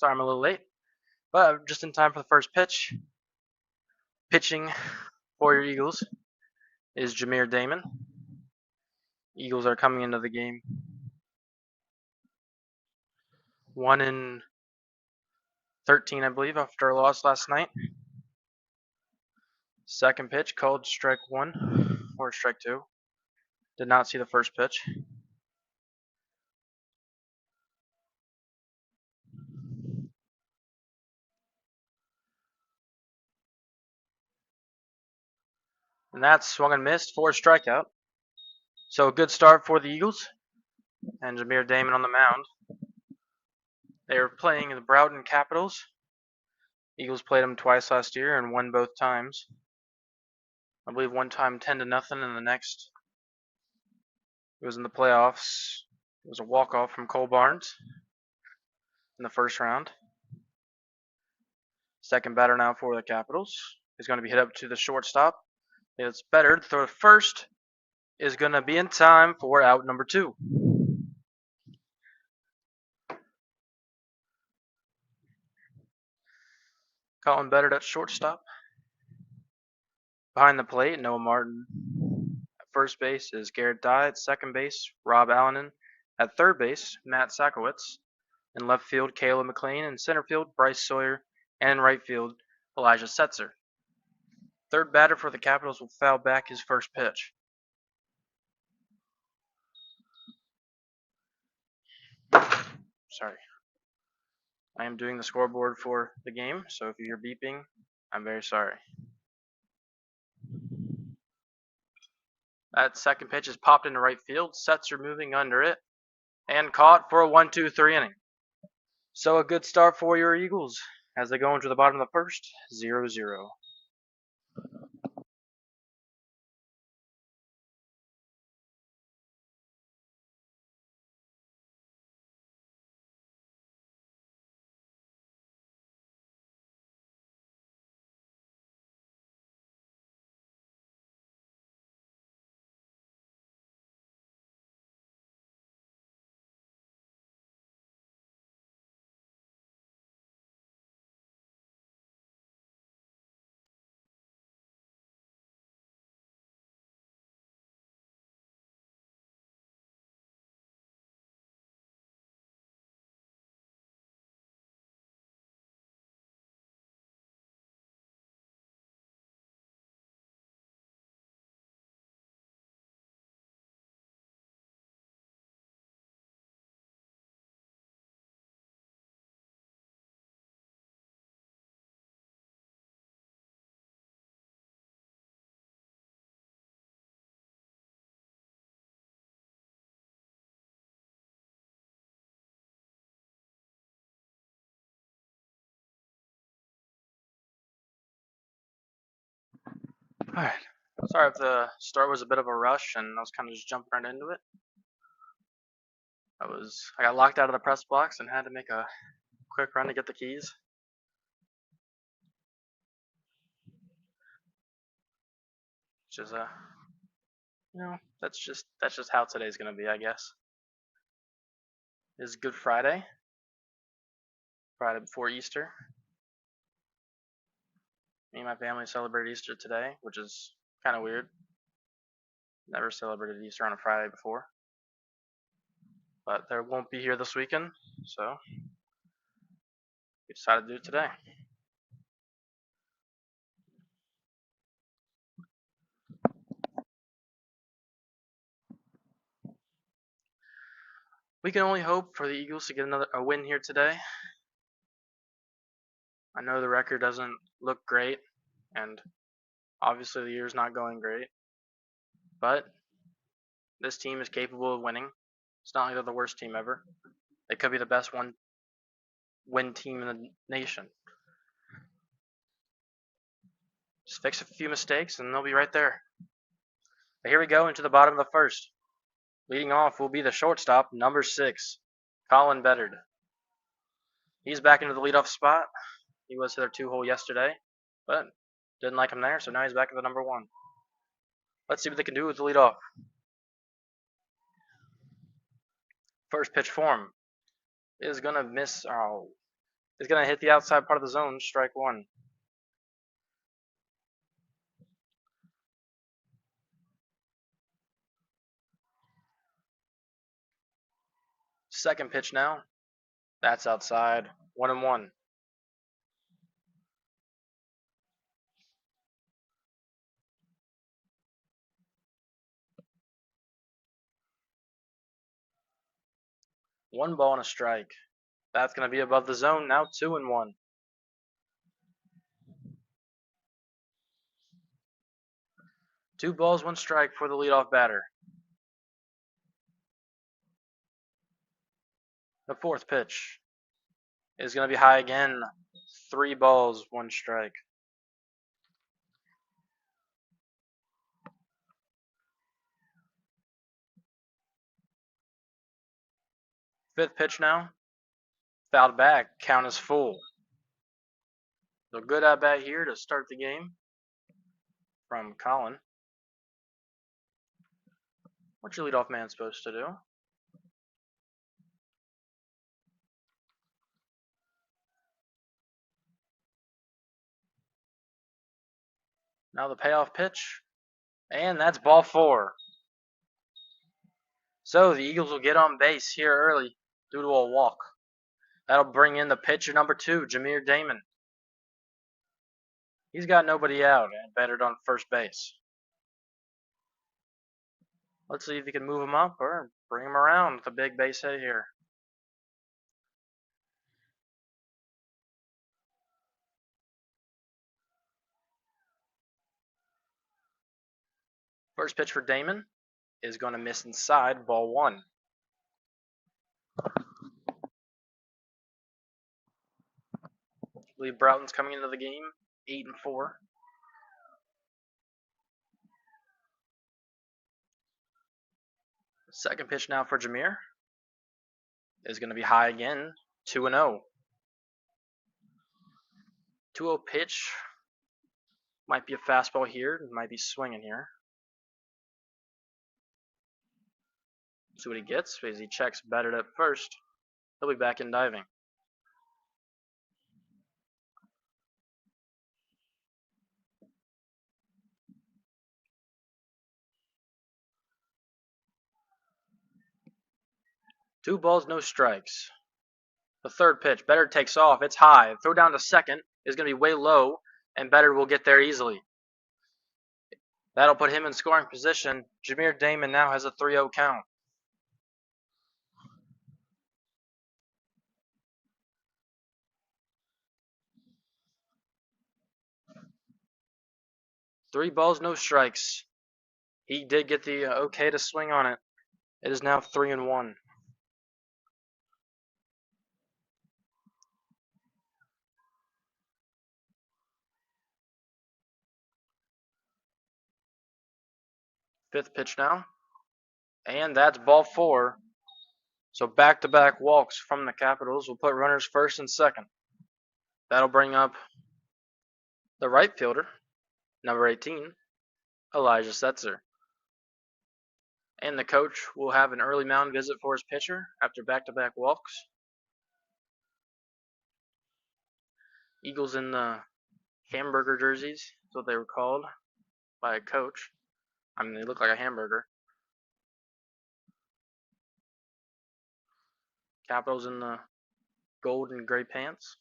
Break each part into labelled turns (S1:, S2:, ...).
S1: Sorry I'm a little late, but just in time for the first pitch. Pitching for your Eagles is Jameer Damon. Eagles are coming into the game 1-13, I believe, after a loss last night. Second pitch called strike one or strike two. Did not see the first pitch. And that's swung and missed for a strikeout. So a good start for the Eagles and Jameer Damon on the mound. They were playing the Broughton Capitals. Eagles played them twice last year and won both times. I believe one time 10-0, and the next it was in the playoffs. It was a walk-off from Cole Barnes in the first round. Second batter now for the Capitals is going to be hit up to the shortstop. It's better to throw to first. Is going to be in time for out number 2. Colin Beddard at shortstop. Behind the plate, Noah Martin. At first base is Garrett Dye. At second base, Rob Allenan. At third base, Matt Sakowitz. In left field, Caleb McLean. In center field, Bryce Sawyer. And in right field, Elijah Setzer. Third batter for the Capitals will foul back his first pitch. Sorry. I am doing the scoreboard for the game, so if you hear beeping, I'm very sorry. That second pitch is popped into right field. Setzer moving under it and caught for a 1-2-3 inning. So a good start for your Eagles as they go into the bottom of the first, 0-0. Alright. Sorry if the start was a bit of a rush and I was kind of just jumping right into it. I got locked out of the press box and had to make a quick run to get the keys. Which is that's just how today's gonna be, I guess. It's Good Friday. Friday before Easter. Me and my family celebrated Easter today, which is kind of weird. Never celebrated Easter on a Friday before. But there won't be here this weekend, so we decided to do it today. We can only hope for the Eagles to get a win here today. I know the record doesn't look great, and obviously the year's not going great, but this team is capable of winning. It's not like they're the worst team ever. They could be the best win team in the nation. Just fix a few mistakes and they'll be right there. But here we go into the bottom of the first. Leading off will be the shortstop, number 6, Colin Beddard. He's back into the leadoff spot. He was hit a 2-hole yesterday, but didn't like him there, so now he's back at the number 1. Let's see what they can do with the leadoff. First pitch for him is going to miss. Oh, is going to hit the outside part of the zone, strike one. Second pitch now. That's outside. 1-1. One ball and a strike. That's going to be above the zone. Now 2-1. Two balls, one strike for the leadoff batter. The fourth pitch is going to be high again. 3 balls, 1 strike. Fifth pitch now. Fouled back. Count is full. So good at bat here to start the game from Colin. What's your leadoff man supposed to do? Now the payoff pitch. And that's ball 4. So the Eagles will get on base here early due to a walk. That'll bring in the pitcher number 2, Jameer Damon. He's got nobody out and batted on first base. Let's see if he can move him up or bring him around with a big base hit here. First pitch for Damon is going to miss inside, ball 1. I believe Broughton's coming into the game 8-4. Second pitch now for Jameer is going to be high again, 2-0. 2-0 pitch. Might be a fastball here. Might be swinging here. See what he gets because he checks batted at first. He'll be back in diving. Two balls, no strikes. The third pitch, Better takes off. It's high. Throw down to second is going to be way low, and Better will get there easily. That'll put him in scoring position. Jameer Damon now has a 3-0 count. Three balls, no strikes. He did get the okay to swing on it. It is now 3-1. Fifth pitch now. And that's ball 4. So back-to-back walks from the Capitals will put runners first and second. That'll bring up the right fielder, number 18, Elijah Setzer. And the coach will have an early mound visit for his pitcher after back-to-back walks. Eagles in the hamburger jerseys, is what they were called by a coach. I mean, they look like a hamburger. Capitals in the gold and gray pants.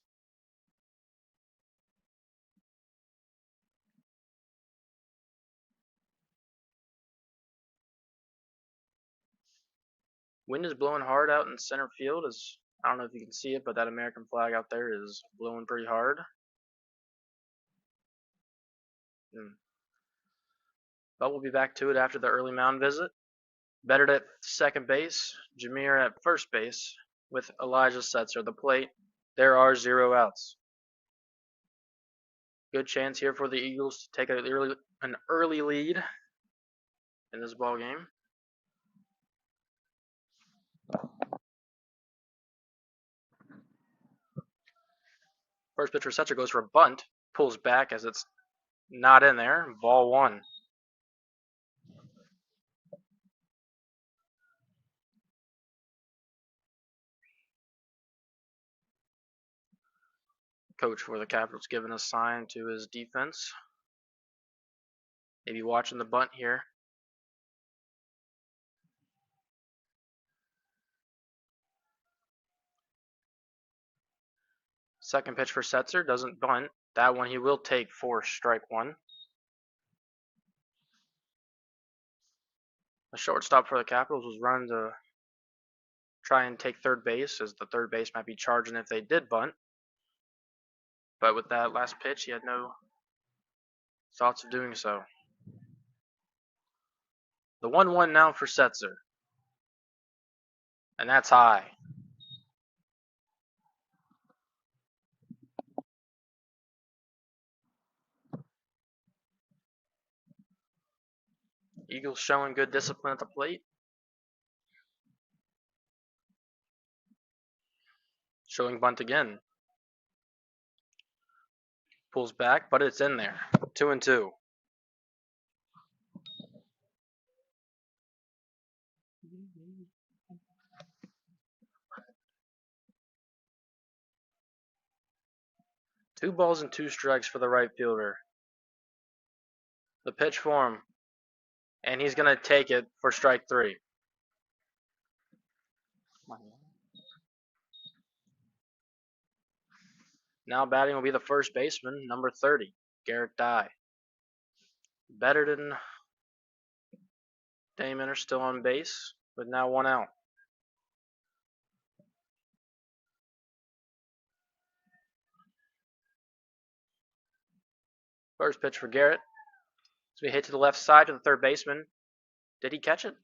S1: Wind is blowing hard out in center field. I don't know if you can see it, but that American flag out there is blowing pretty hard. But we'll be back to it after the early mound visit. Better at second base, Jameer at first base, with Elijah Setzer at the plate. There are 0 outs. Good chance here for the Eagles to take an early lead in this ball game. First pitch for Setzer goes for a bunt, pulls back as it's not in there. Ball 1. Coach for the Capitals giving a sign to his defense. Maybe watching the bunt here. Second pitch for Setzer, doesn't bunt. That one he will take for strike one. The shortstop for the Capitals was running to try and take third base, as the third base might be charging if they did bunt. But with that last pitch, he had no thoughts of doing so. The 1-1 now for Setzer. And that's high. Eagles showing good discipline at the plate. Showing bunt again. Pulls back, but it's in there. 2-2. Two balls and two strikes for the right fielder. The pitch for him. And he's going to take it for strike three. Now batting will be the first baseman, number 30, Garrett Dye. Betterton, Damon are still on base, with now one out. First pitch for Garrett. It's going to hit to the left side to the third baseman. Did he catch it?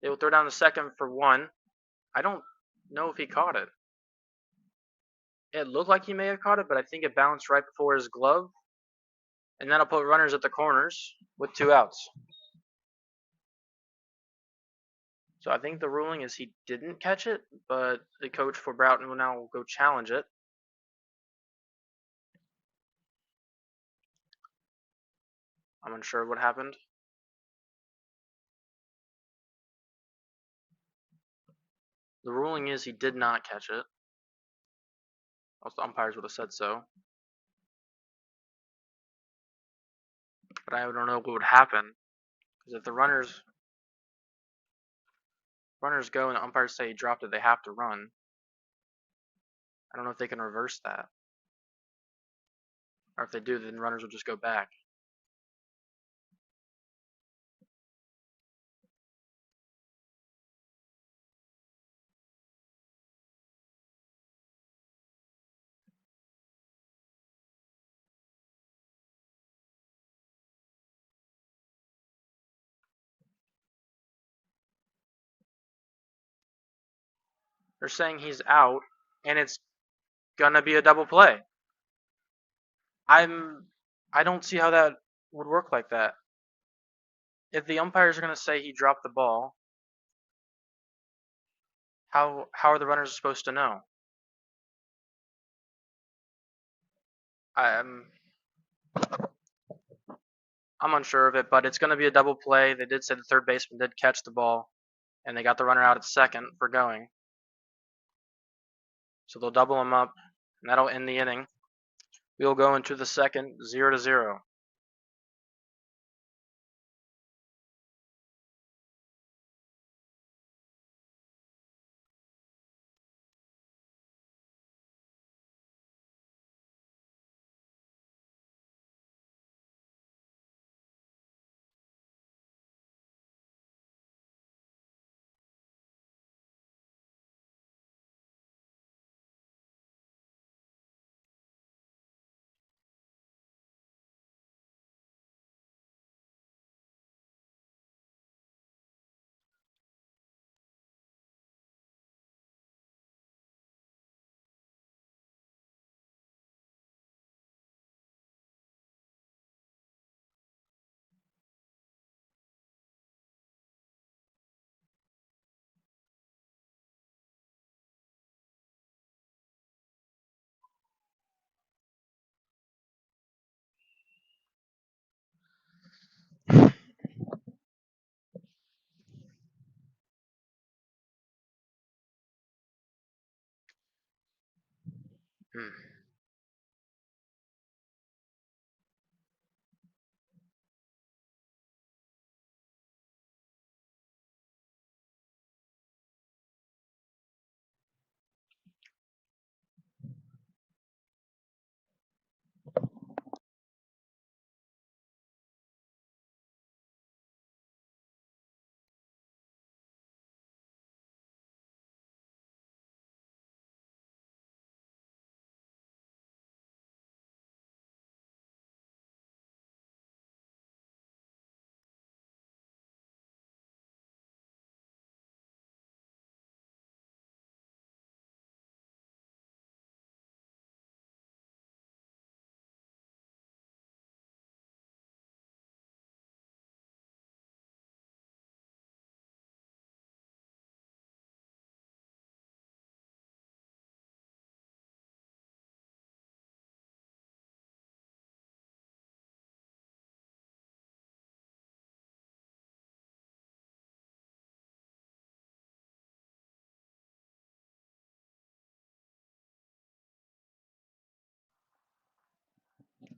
S1: They will throw down the second for one. I don't know if he caught it. It looked like he may have caught it, but I think it bounced right before his glove. And that'll put runners at the corners with two outs. So I think the ruling is he didn't catch it, but the coach for Broughton will now go challenge it. I'm unsure what happened. The ruling is he did not catch it. Most umpires would have said so. But I don't know what would happen. Because if the runners go and the umpires say he dropped it, they have to run. I don't know if they can reverse that. Or if they do, then runners will just go back. They're saying he's out, and it's gonna be a double play. I don't see how that would work like that. If the umpires are gonna say he dropped the ball, how are the runners supposed to know? I'm unsure of it, but it's gonna be a double play. They did say the third baseman did catch the ball, and they got the runner out at second for going. So they'll double him up, and that'll end the inning. We'll go into the second, 0-0.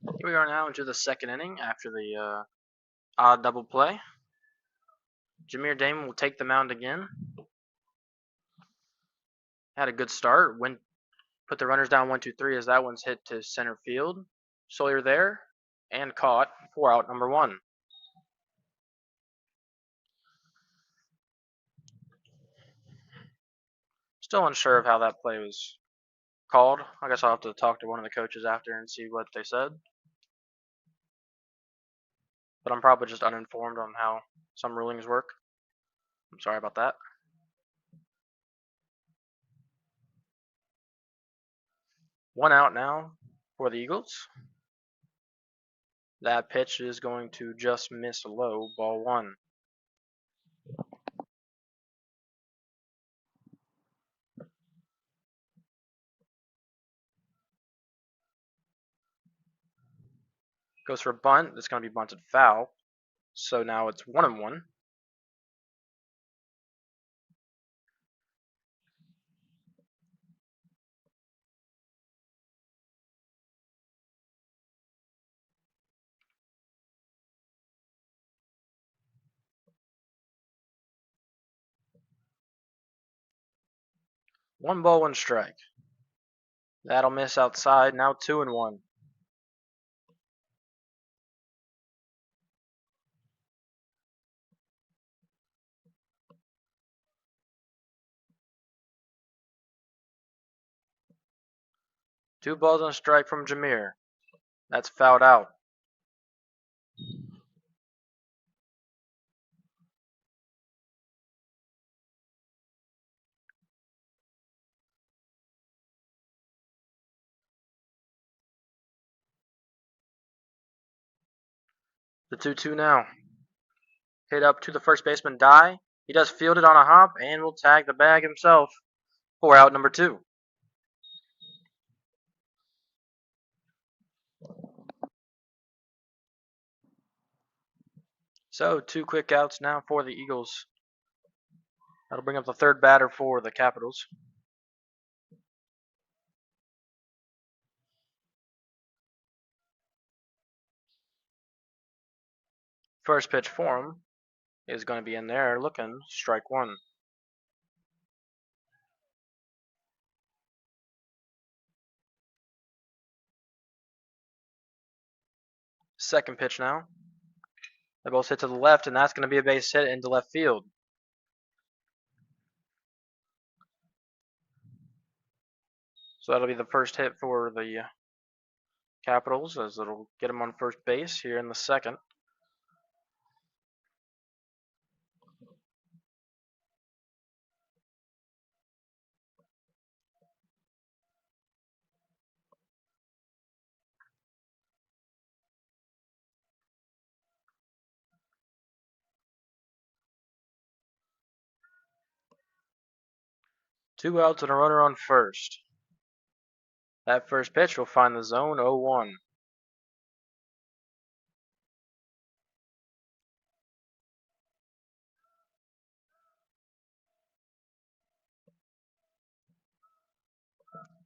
S1: Here we are now into the second inning after the odd double play. Jameer Damon will take the mound again. Had a good start. Put the runners down 1-2-3 as that one's hit to center field. Sawyer there and caught for out number 1. Still unsure of how that play was called. I guess I'll have to talk to one of the coaches after and see what they said. But I'm probably just uninformed on how some rulings work. I'm sorry about that. One out now for the Eagles. That pitch is going to just miss low, ball 1. Goes for a bunt. It's going to be bunted foul. So now it's 1-1. One ball, one strike. That'll miss outside. Now 2-1. Two balls and a strike from Jameer. That's fouled out. The 2-2 now. Hit up to the first baseman, Die. He does field it on a hop and will tag the bag himself for out number 2. So 2 quick outs now for the Eagles. That'll bring up the third batter for the Capitals. First pitch for him is going to be in there looking, strike 1. Second pitch now. They both hit to the left, and that's going to be a base hit into left field. So that'll be the first hit for the Capitals, as it'll get them on first base here in the second. Two outs and a runner on first. That first pitch will find the zone 0-1.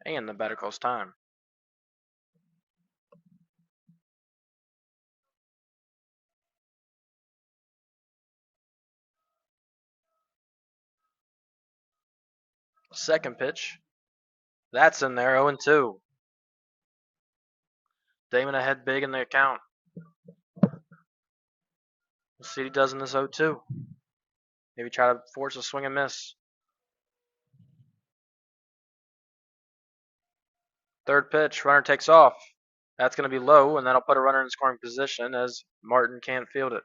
S1: And the batter calls time. Second pitch. That's in there, 0-2. Damon ahead big in the account. We'll see what he does in this 0-2. Maybe try to force a swing and miss. Third pitch, runner takes off. That's going to be low, and that'll put a runner in scoring position as Martin can't field it.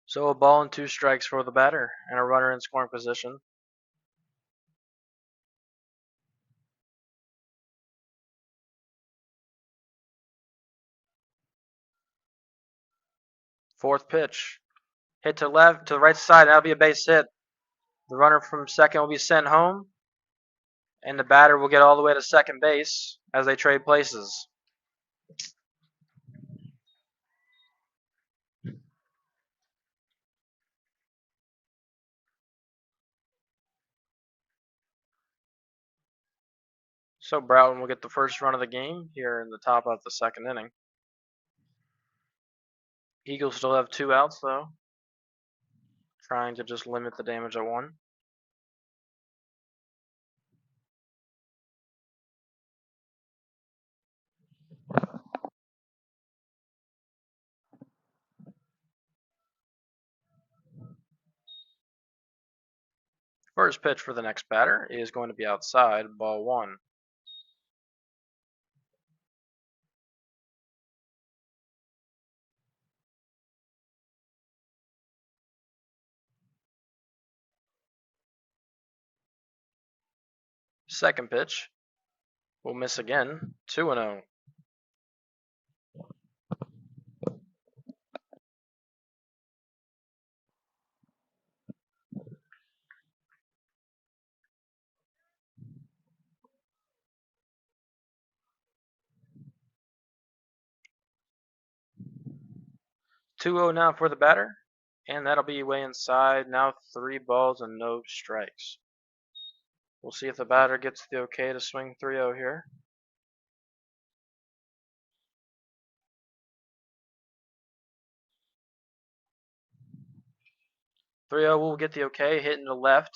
S1: So a ball and 2 strikes for the batter, and a runner in scoring position. Fourth pitch. Hit to left, to the right side, that'll be a base hit. The runner from second will be sent home, and the batter will get all the way to second base as they trade places. So Broughton will get the first run of the game here in the top of the second inning. Eagles still have 2 outs though, trying to just limit the damage at 1. First pitch for the next batter is going to be outside, ball 1. Second pitch will miss again, 2-0. 2-0 now for the batter, and that'll be way inside. Now 3 balls and no strikes. We'll see if the batter gets the okay to swing 3-0 here. 3-0 will get the okay, hitting to left.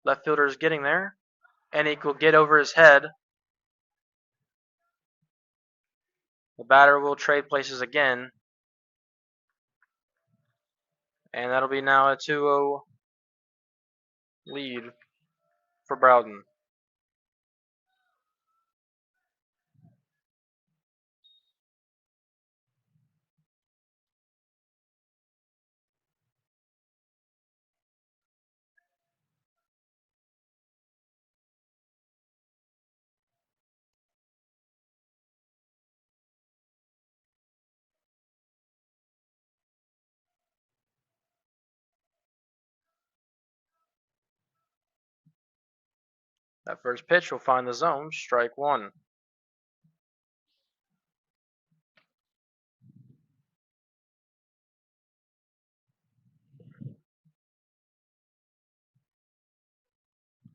S1: Left fielder is getting there, and he will get over his head. The batter will trade places again, and that'll be now a 2-0 lead for Broughton. That first pitch will find the zone, strike 1.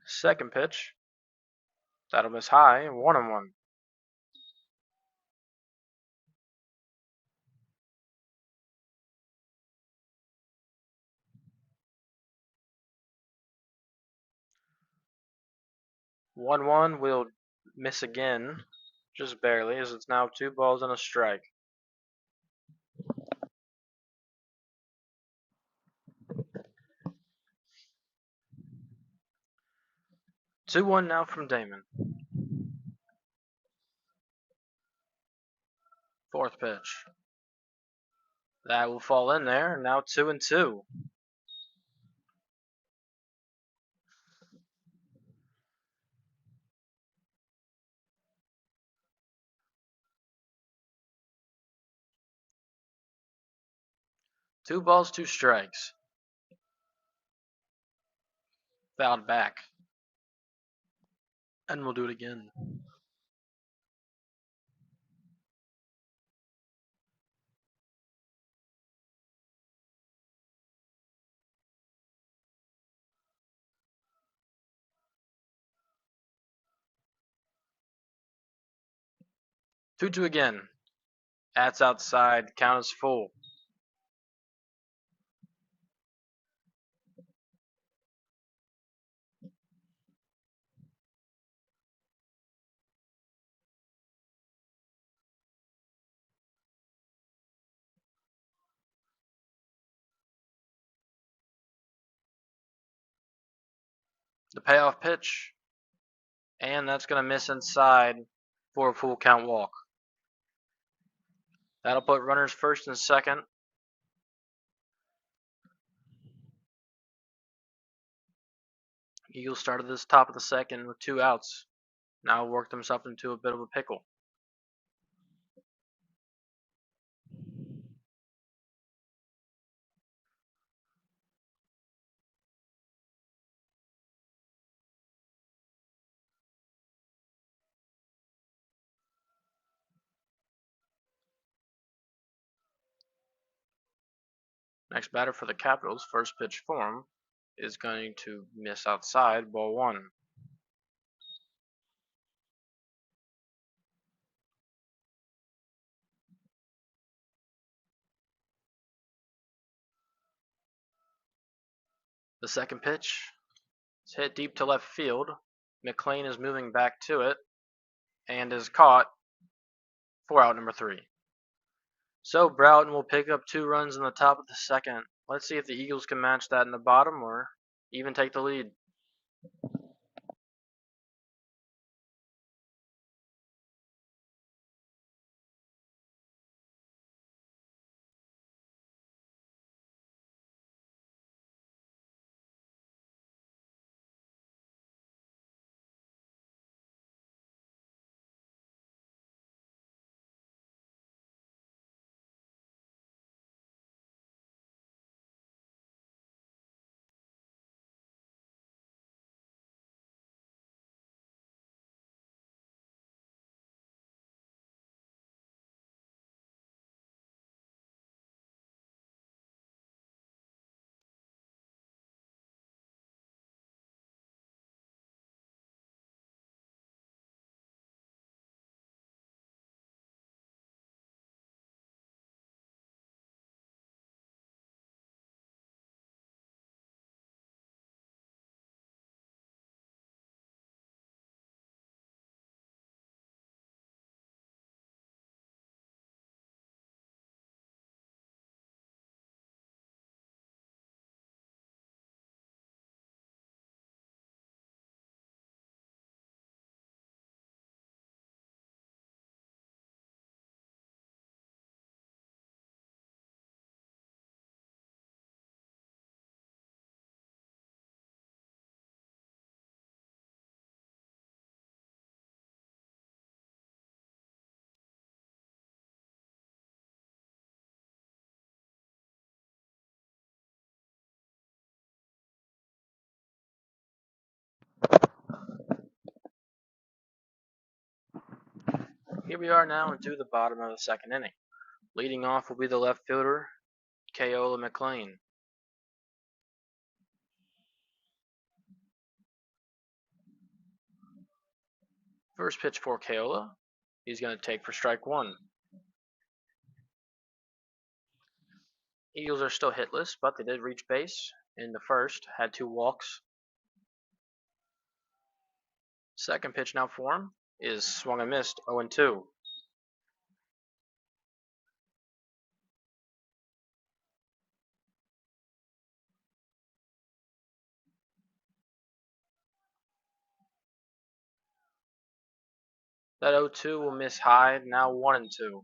S1: Second pitch, that'll miss high, 1-1. One will miss again, just barely, as it's now 2 balls and a strike. Two one now from Damon. Fourth pitch. That will fall in there. Now 2-2. Two balls, 2 strikes. Fouled back. And we'll do it again. Two again. That's outside. Count is full. The payoff pitch. And that's going to miss inside for a full count walk. That'll put runners first and second. Eagles started this top of the second with 2 outs. Now worked himself into a bit of a pickle. Next batter for the Capitals, first pitch for him, is going to miss outside, ball 1. The second pitch is hit deep to left field. McLean is moving back to it and is caught for out number 3. So Broughton will pick up 2 runs in the top of the second. Let's see if the Eagles can match that in the bottom or even take the lead. Here we are now into the bottom of the second inning. Leading off will be the left fielder, Keola McLean. First pitch for Keola, he's going to take for strike 1. Eagles are still hitless, but they did reach base in the first, had 2 walks. Second pitch now for him is swung and missed, 0-2. That 0-2 will miss high, now 1-2.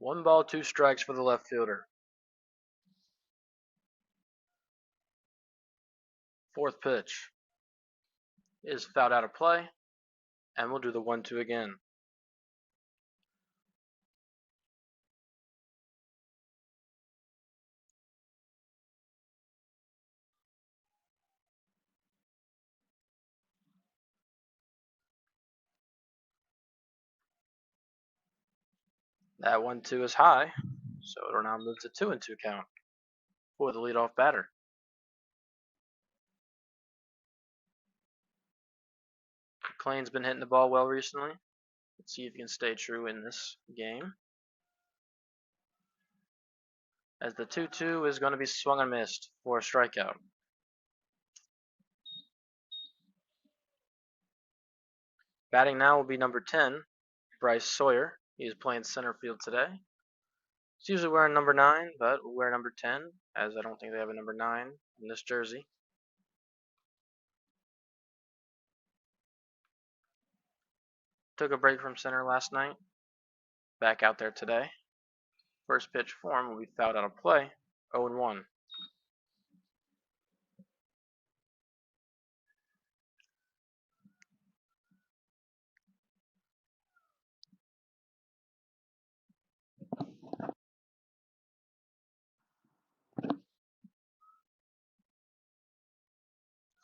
S1: One ball, 2 strikes for the left fielder. Fourth pitch is fouled out of play, and we'll do the 1-2 again. That 1-2 is high, so it'll now move to 2-2 count for the leadoff batter. McLean's been hitting the ball well recently. Let's see if he can stay true in this game. As the 2-2 is going to be swung and missed for a strikeout. Batting now will be number 10, Bryce Sawyer. He is playing center field today. He's usually wearing number 9, but we'll wear number 10, as I don't think they have a number 9 in this jersey. Took a break from center last night. Back out there today. First pitch for him will be fouled out of play, 0-1.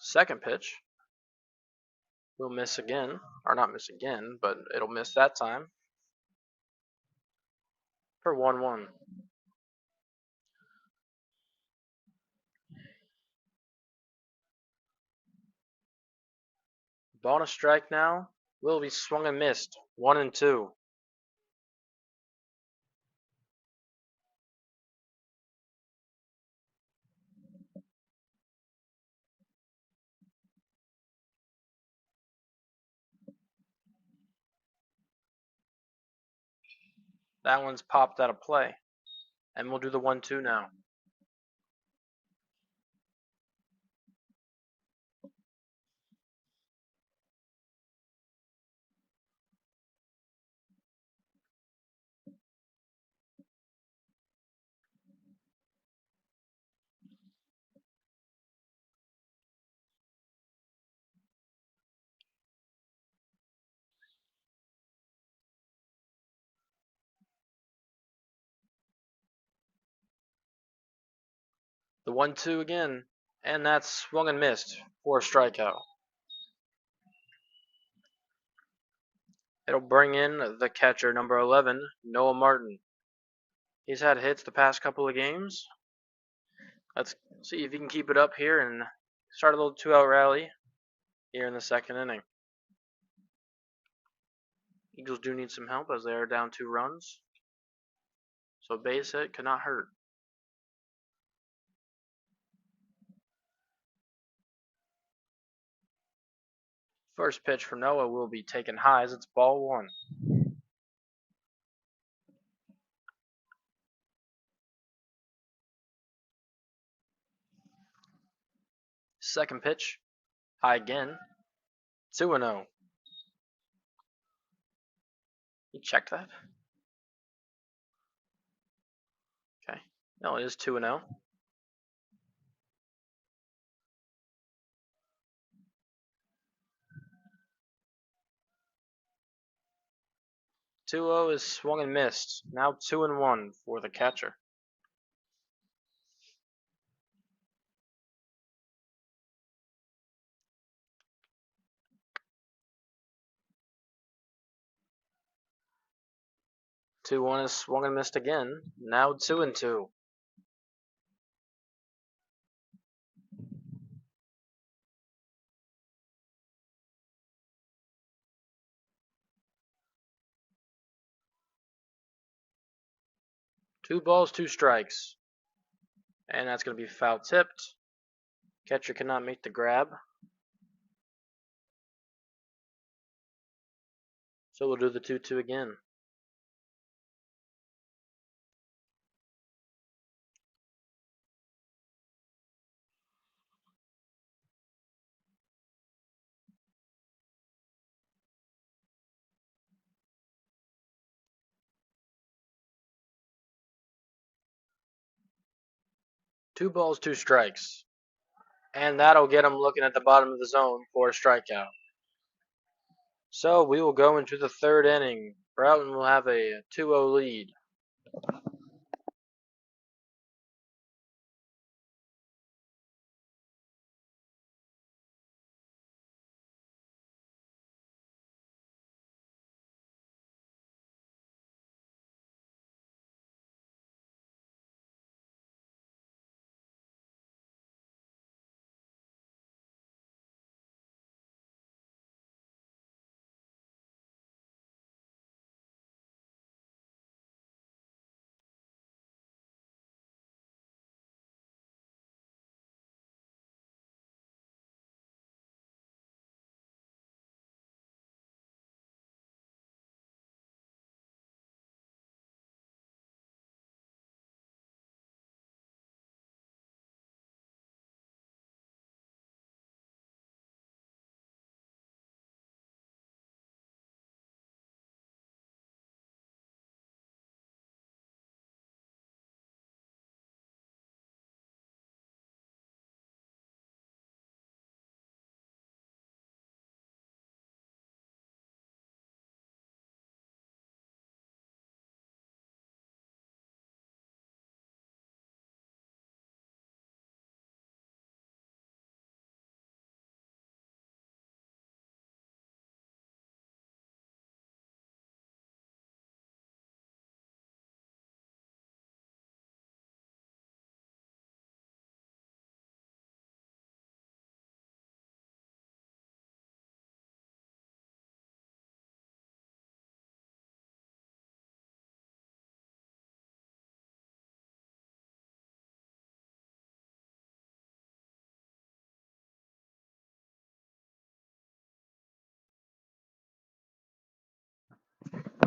S1: Second pitch will miss again, or not miss again, but it'll miss that time for 1-1. Ball on a strike now. Will be swung and missed. 1-2. That one's popped out of play. And we'll do the 1-2 now. The 1-2 again. And that's swung and missed for a strikeout. It'll bring in the catcher, number 11, Noah Martin. He's had hits the past couple of games. Let's see if he can keep it up here and start a little 2-out rally here in the second inning. Eagles do need some help as they are down 2 runs. So base hit could not hurt. First pitch for Noah will be taken high as it's ball 1. Second pitch, high again. 2-0. You checked that? Okay. No, it is 2-0. 2-0 is swung and missed. Now 2-1 for the catcher. Two one is swung and missed again. Now 2-2. Two balls, 2 strikes. And that's going to be foul tipped. Catcher cannot make the grab. So we'll do the 2-2 again. Two balls, 2 strikes. And that'll get him looking at the bottom of the zone for a strikeout. So we will go into the third inning. Broughton will have a 2-0 lead.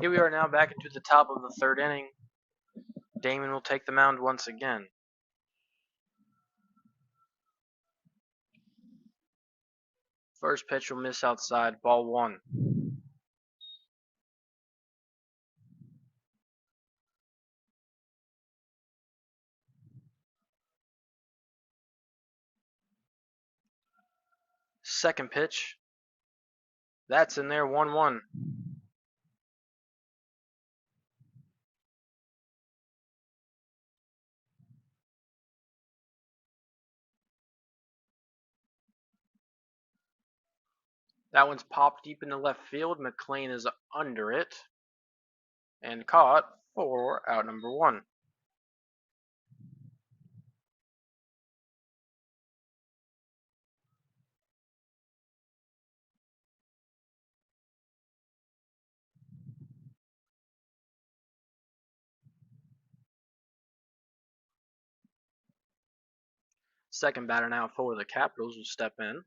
S1: Here we are now back into the top of the third inning. Damon will take the mound once again. First pitch will miss outside, ball 1. Second pitch. That's in there, 1-1. That one's popped deep into left field. McLean is under it and caught for out number 1. Second batter now for the Capitals will step in.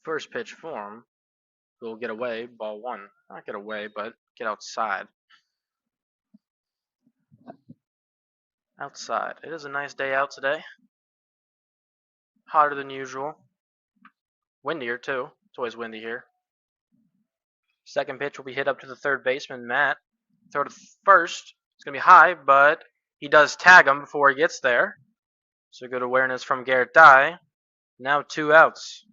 S1: First pitch for him will get away, ball 1. Not get away, but get outside. Outside. It is a nice day out today. Hotter than usual. Windier too. It's always windy here. Second pitch will be hit up to the third baseman, Matt. Throw to first. It's going to be high, but he does tag him before he gets there. So good awareness from Garrett Dye. Now 2 outs.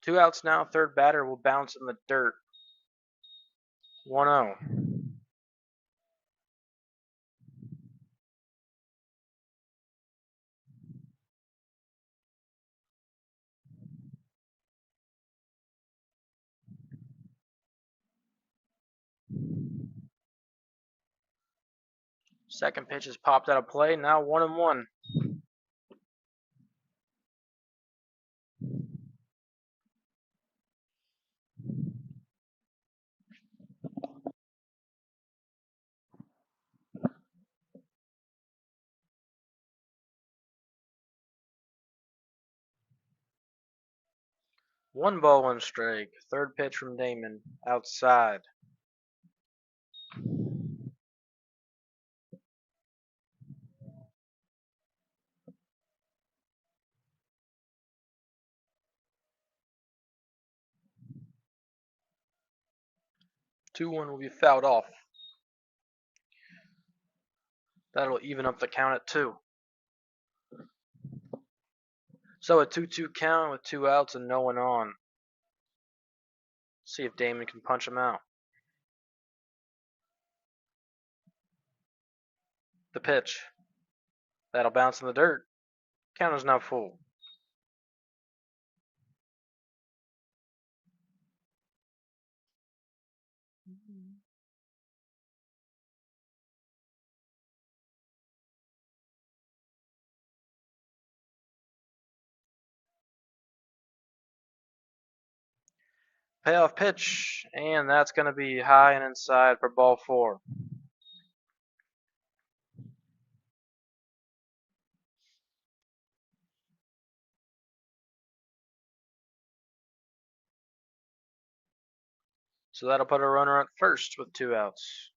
S1: Two outs now. Third batter will bounce in the dirt. 1-0. Second pitch is popped out of play. Now 1-1. One ball, one strike. Third pitch from Damon. Outside. Two one will be fouled off. That'll even up the count at 2. So a 2-2 count with 2 outs and no one on. See if Damon can punch him out. The pitch. That'll bounce in the dirt. Count is now full. Payoff pitch, and that's going to be high and inside for ball 4. So that'll put a runner at first with 2 outs.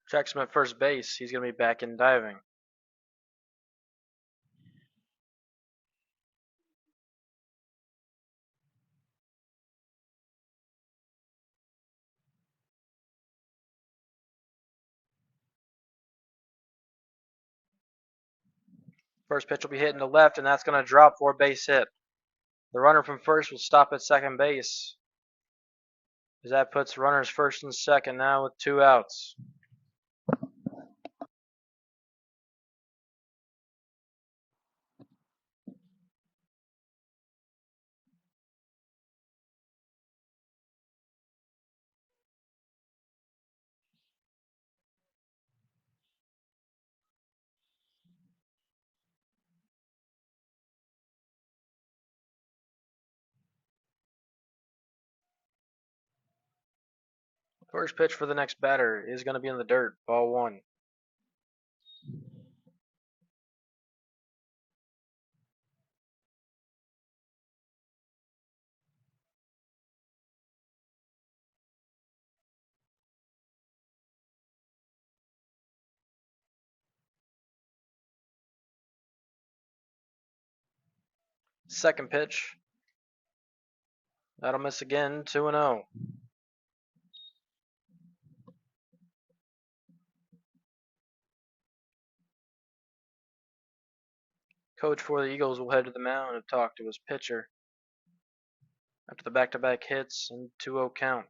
S1: Checks him at first base. He's going to be back in diving. First pitch will be hitting to left, and that's going to drop for a base hit. The runner from first will stop at second base, as that puts runners first and second now with 2 outs. First pitch for the next batter is going to be in the dirt. Ball one. Second pitch. That'll miss again. 2-0. Coach for the Eagles will head to the mound and talk to his pitcher after the back-to-back hits and 2-0 count.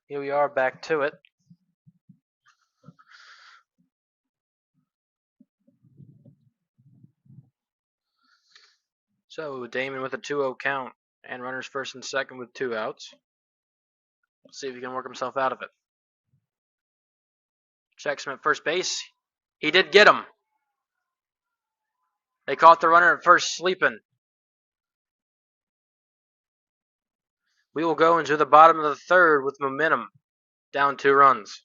S1: Here we are back to it. So Damon with a 2-0 count and runners first and second with 2 outs. Let's see if he can work himself out of it. Checks him at first base. He did get him. They caught the runner at first sleeping. We will go into the bottom of the third with momentum, down 2 runs.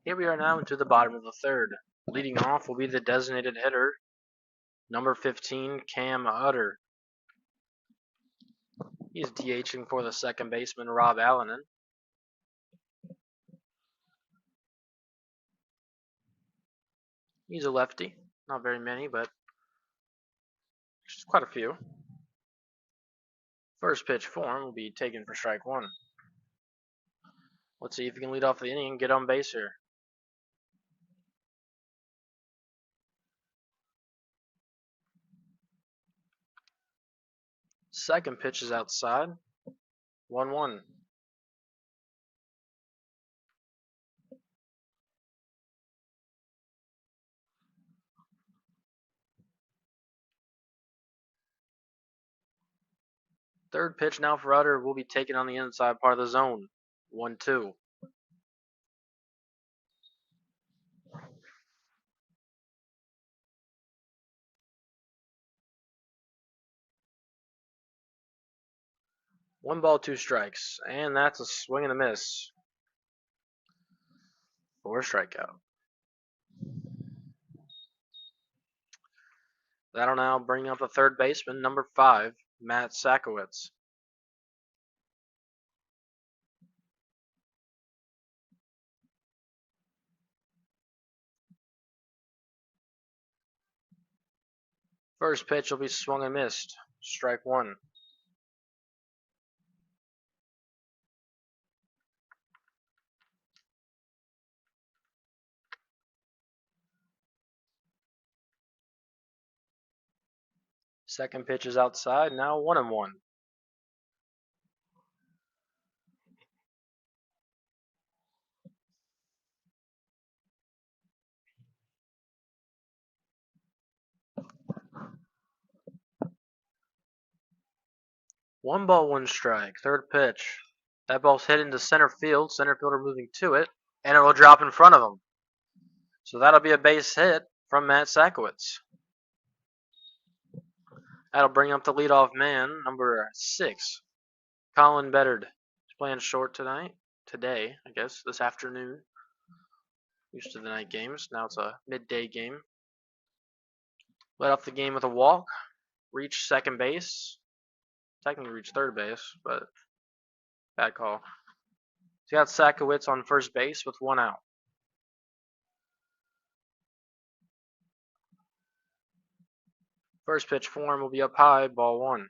S1: Here we are now into the bottom of the third. Leading off will be the designated hitter, number 15, Cam Utter. He's DHing for the second baseman, Rob Allanen. He's a lefty. Not very many, but just quite a few. First pitch for him will be taken for strike one. Let's see if he can lead off the inning and get on base here. Second pitch is outside. 1-1. Third pitch now for Utter will be taken on the inside part of the zone. 1-2. One ball, 2 strikes, and that's a swing and a miss for a strikeout. That'll now bring up the third baseman, number 5, Matt Sakowitz. First pitch will be swung and missed. Strike one. Second pitch is outside. Now 1-1. One ball, one strike. Third pitch. That ball's hit into center field. Center fielder moving to it, and it will drop in front of him. So that'll be a base hit from Matt Sakowitz. That'll bring up the leadoff man, number 6, Colin Beddard. He's playing short today, I guess, this afternoon. Used to the night games. Now it's a midday game. Led off the game with a walk. Reached second base. Technically reached third base, but bad call. So you got Sakowitz on first base with 1 out. First pitch for him will be up high, ball 1.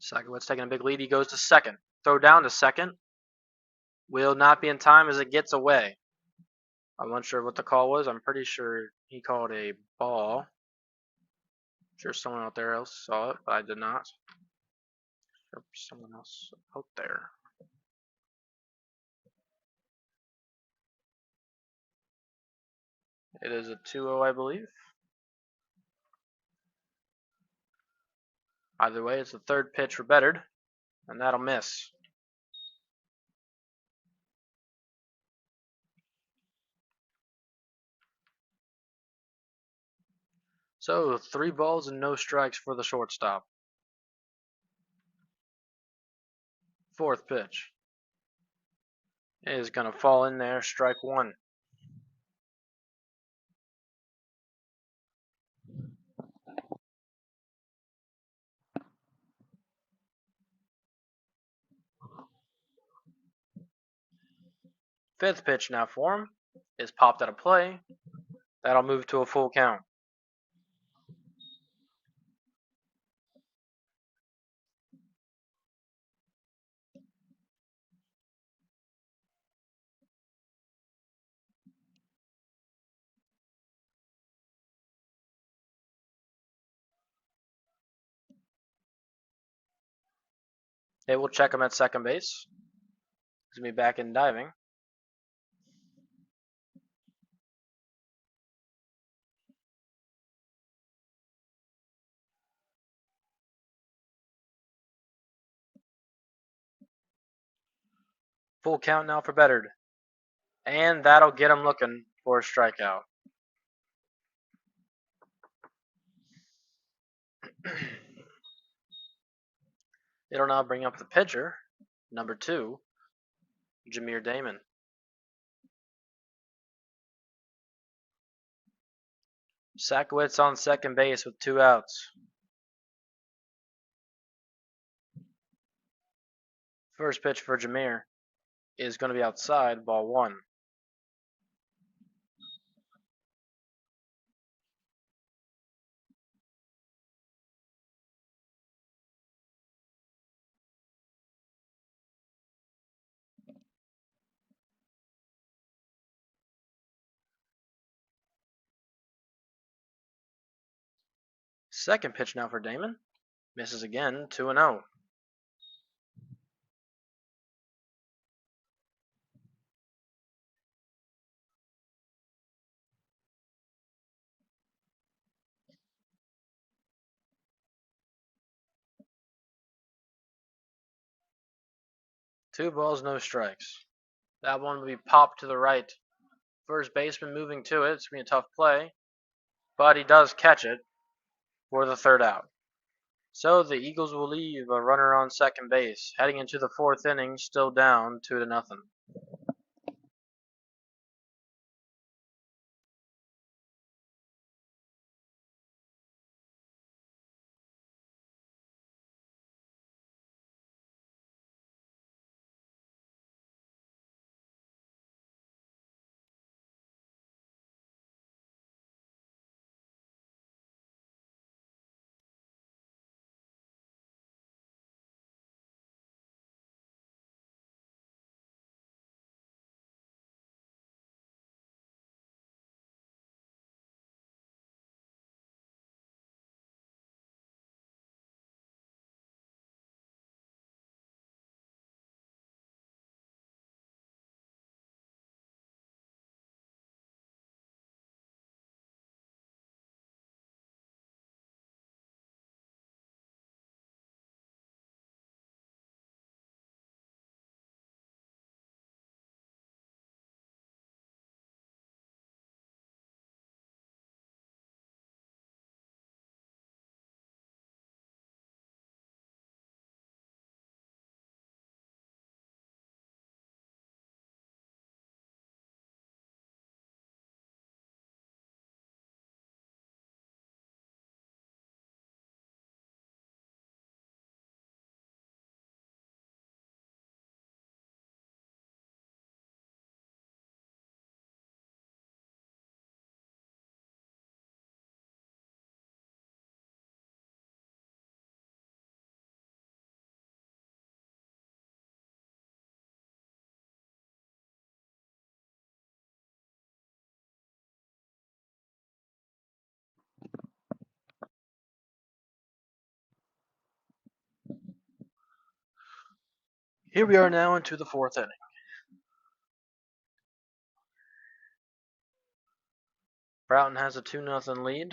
S1: Sakowitz taking a big lead. He goes to second. Throw down to second. Will not be in time as it gets away. I'm not sure what the call was. I'm pretty sure he called a ball. I'm sure someone out there else saw it, but I did not. Or someone else out there. It is a 2-0, I believe. Either way, it's the third pitch for Beddard, and that'll miss. So 3 balls and no strikes for the shortstop. Fourth pitch is going to fall in there, strike 1. Fifth pitch now for him is popped out of play. That'll move to a full count. They will check him at second base. He's going to be back in diving. Full count now for Beddard. And that'll get him looking for a strikeout. It'll now bring up the pitcher, number 2, Jameer Damon. Sakowitz on second base with 2 outs. First pitch for Jameer is going to be outside, ball 1. Second pitch now for Damon. Misses again, 2-0. Two balls, no strikes. That one will be popped to the right. First baseman moving to it. It's going to be a tough play, but he does catch it for the 3rd out. So the Eagles will leave a runner on second base, heading into the 4th inning, still down 2-0. Here we are now into the fourth inning. Broughton has a 2-0 lead.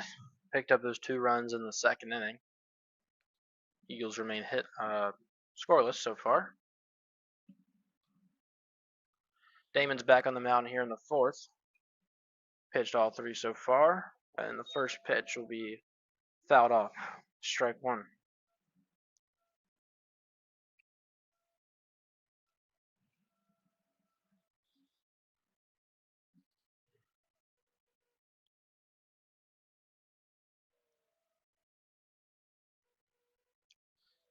S1: Picked up those 2 runs in the second inning. Eagles remain scoreless so far. Damon's back on the mound here in the fourth. Pitched all 3 so far, and the first pitch will be fouled off. Strike 1.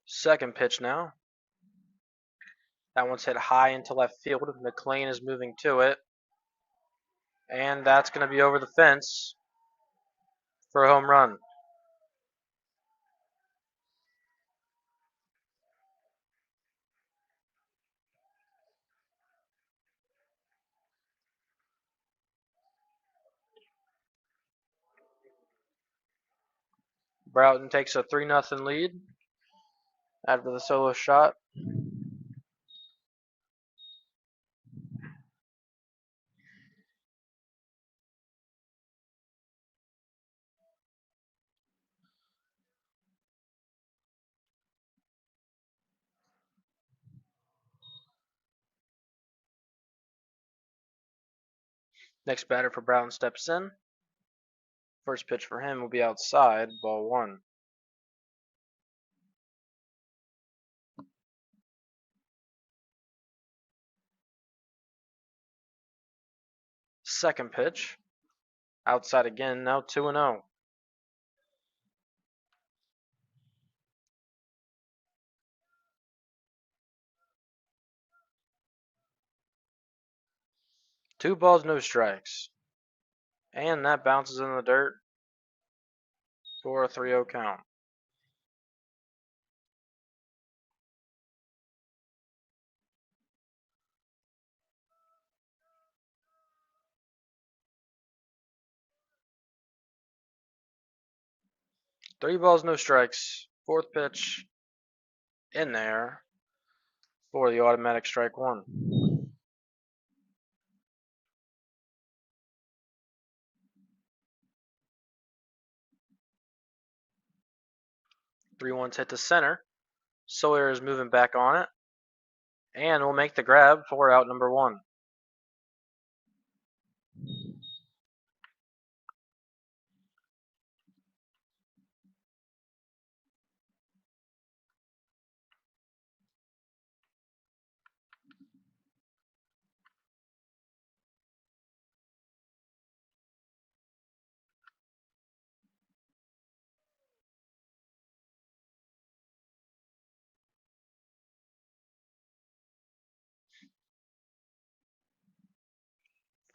S1: Second pitch now. That one's hit high into left field. McLean is moving to it. And that's going to be over the fence for a home run. Broughton takes a 3-0 lead after the solo shot. Next batter for Broughton steps in. First pitch for him will be outside, ball 1. Second pitch, outside again, now 2-0. Two balls, no strikes. And that bounces in the dirt for a 3-0 count. Three balls, no strikes. Fourth pitch in there for the automatic strike 1. 3-1's hit to center. Sawyer is moving back on it. And will make the grab for out number 1.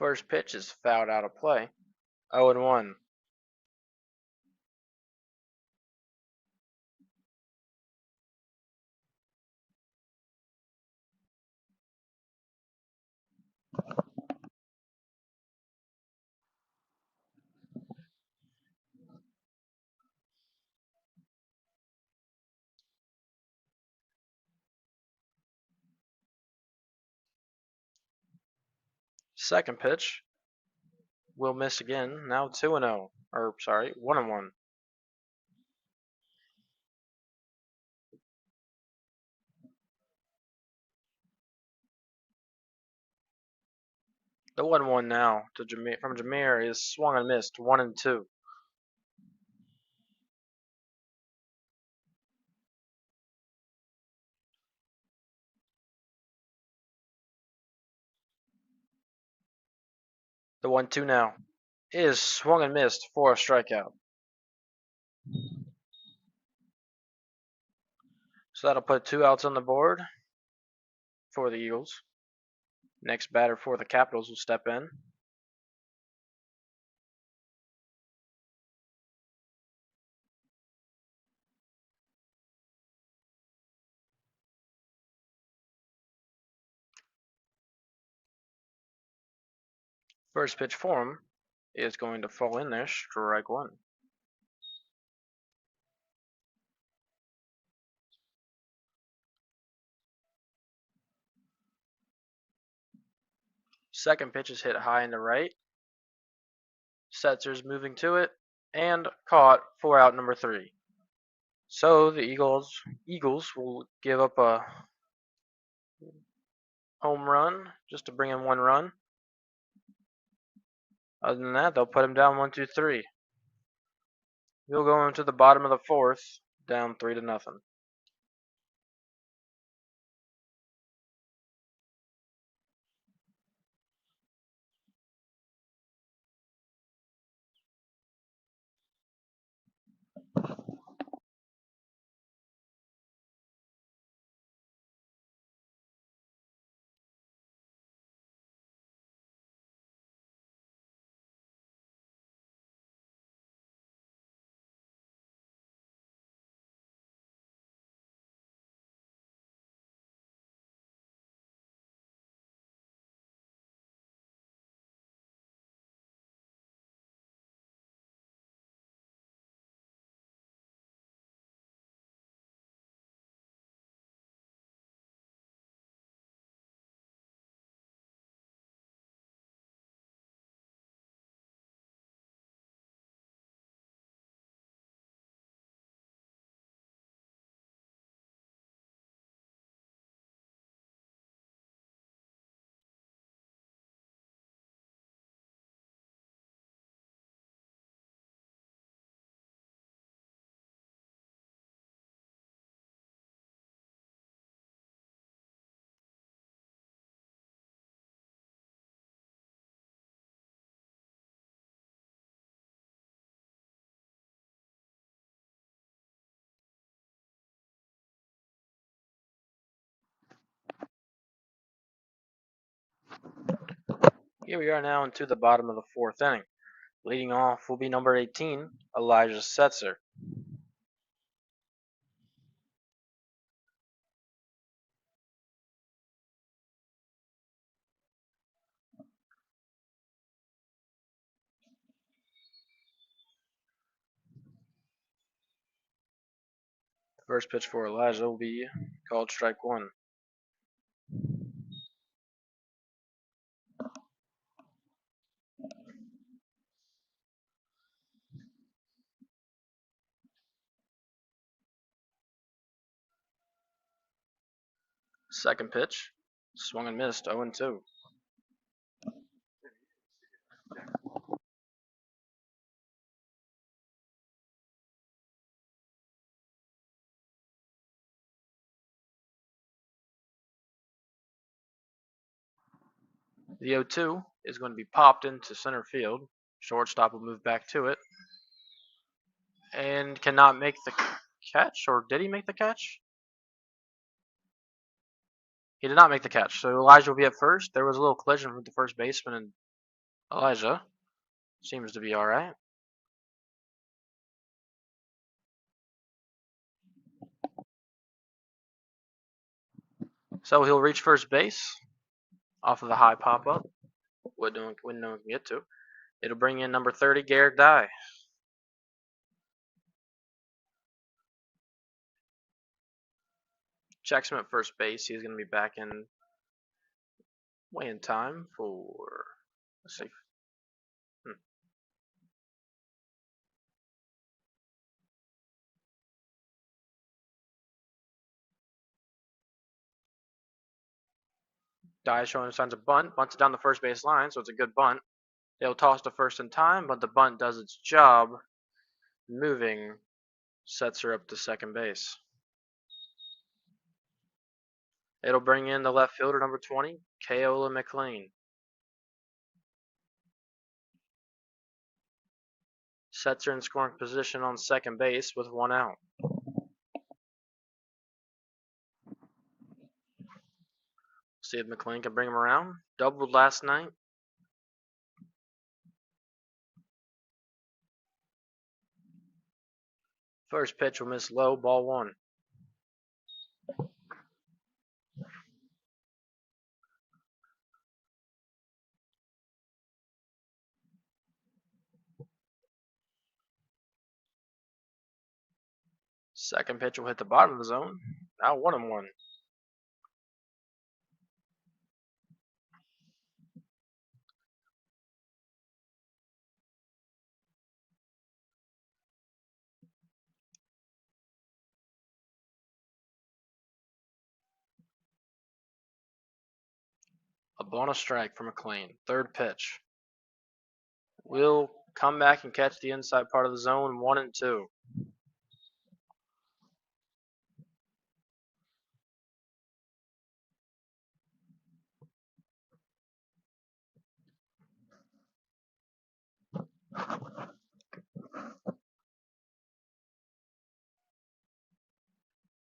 S1: First pitch is fouled out of play. 0-1. Second pitch will miss again. Now 2-0. Or, sorry, 1-1. The 1-1 now to from Jameer is swung and missed. 1-2. The 1-2 now is swung and missed for a strikeout. So that'll put 2 outs on the board for the Eagles. Next batter for the Capitals will step in. First pitch for him is going to fall in there, strike 1. Second pitch is hit high in the right. Setzer's moving to it and caught for out number 3. So the Eagles will give up a home run just to bring in 1 run. Other than that, they'll put him down 1-2-3. We'll go into the bottom of the 4th, down 3-0. Here we are now into the bottom of the 4th inning. Leading off will be number 18, Elijah Setzer. First pitch for Elijah will be called strike 1. Second pitch, swung and missed, 0-2. The 0-2 is going to be popped into center field. Shortstop will move back to it and cannot make the catch, or did he make the catch? He did not make the catch, so Elijah will be at first. There was a little collision with the first baseman and Elijah. Seems to be all right. So he'll reach first base off of the high pop-up. When no one can get to. It'll bring in number 30, Garrett Dye. Checks him at first base. He's going to be back in way in time for, let's see. Dye showing signs of bunt. Bunts it down the first base line, so it's a good bunt. They'll toss to first in time, but the bunt does its job, moving Setzer up to second base. It'll bring in the left fielder, number 20, Kaola McLean. Setzer in scoring position on second base with 1 out. See if McLean can bring him around. Doubled last night. First pitch will miss low, ball 1. Second pitch will hit the bottom of the zone. Now 1-1. A ball and a strike for McLean. Third pitch. Will come back and catch the inside part of the zone. 1-2.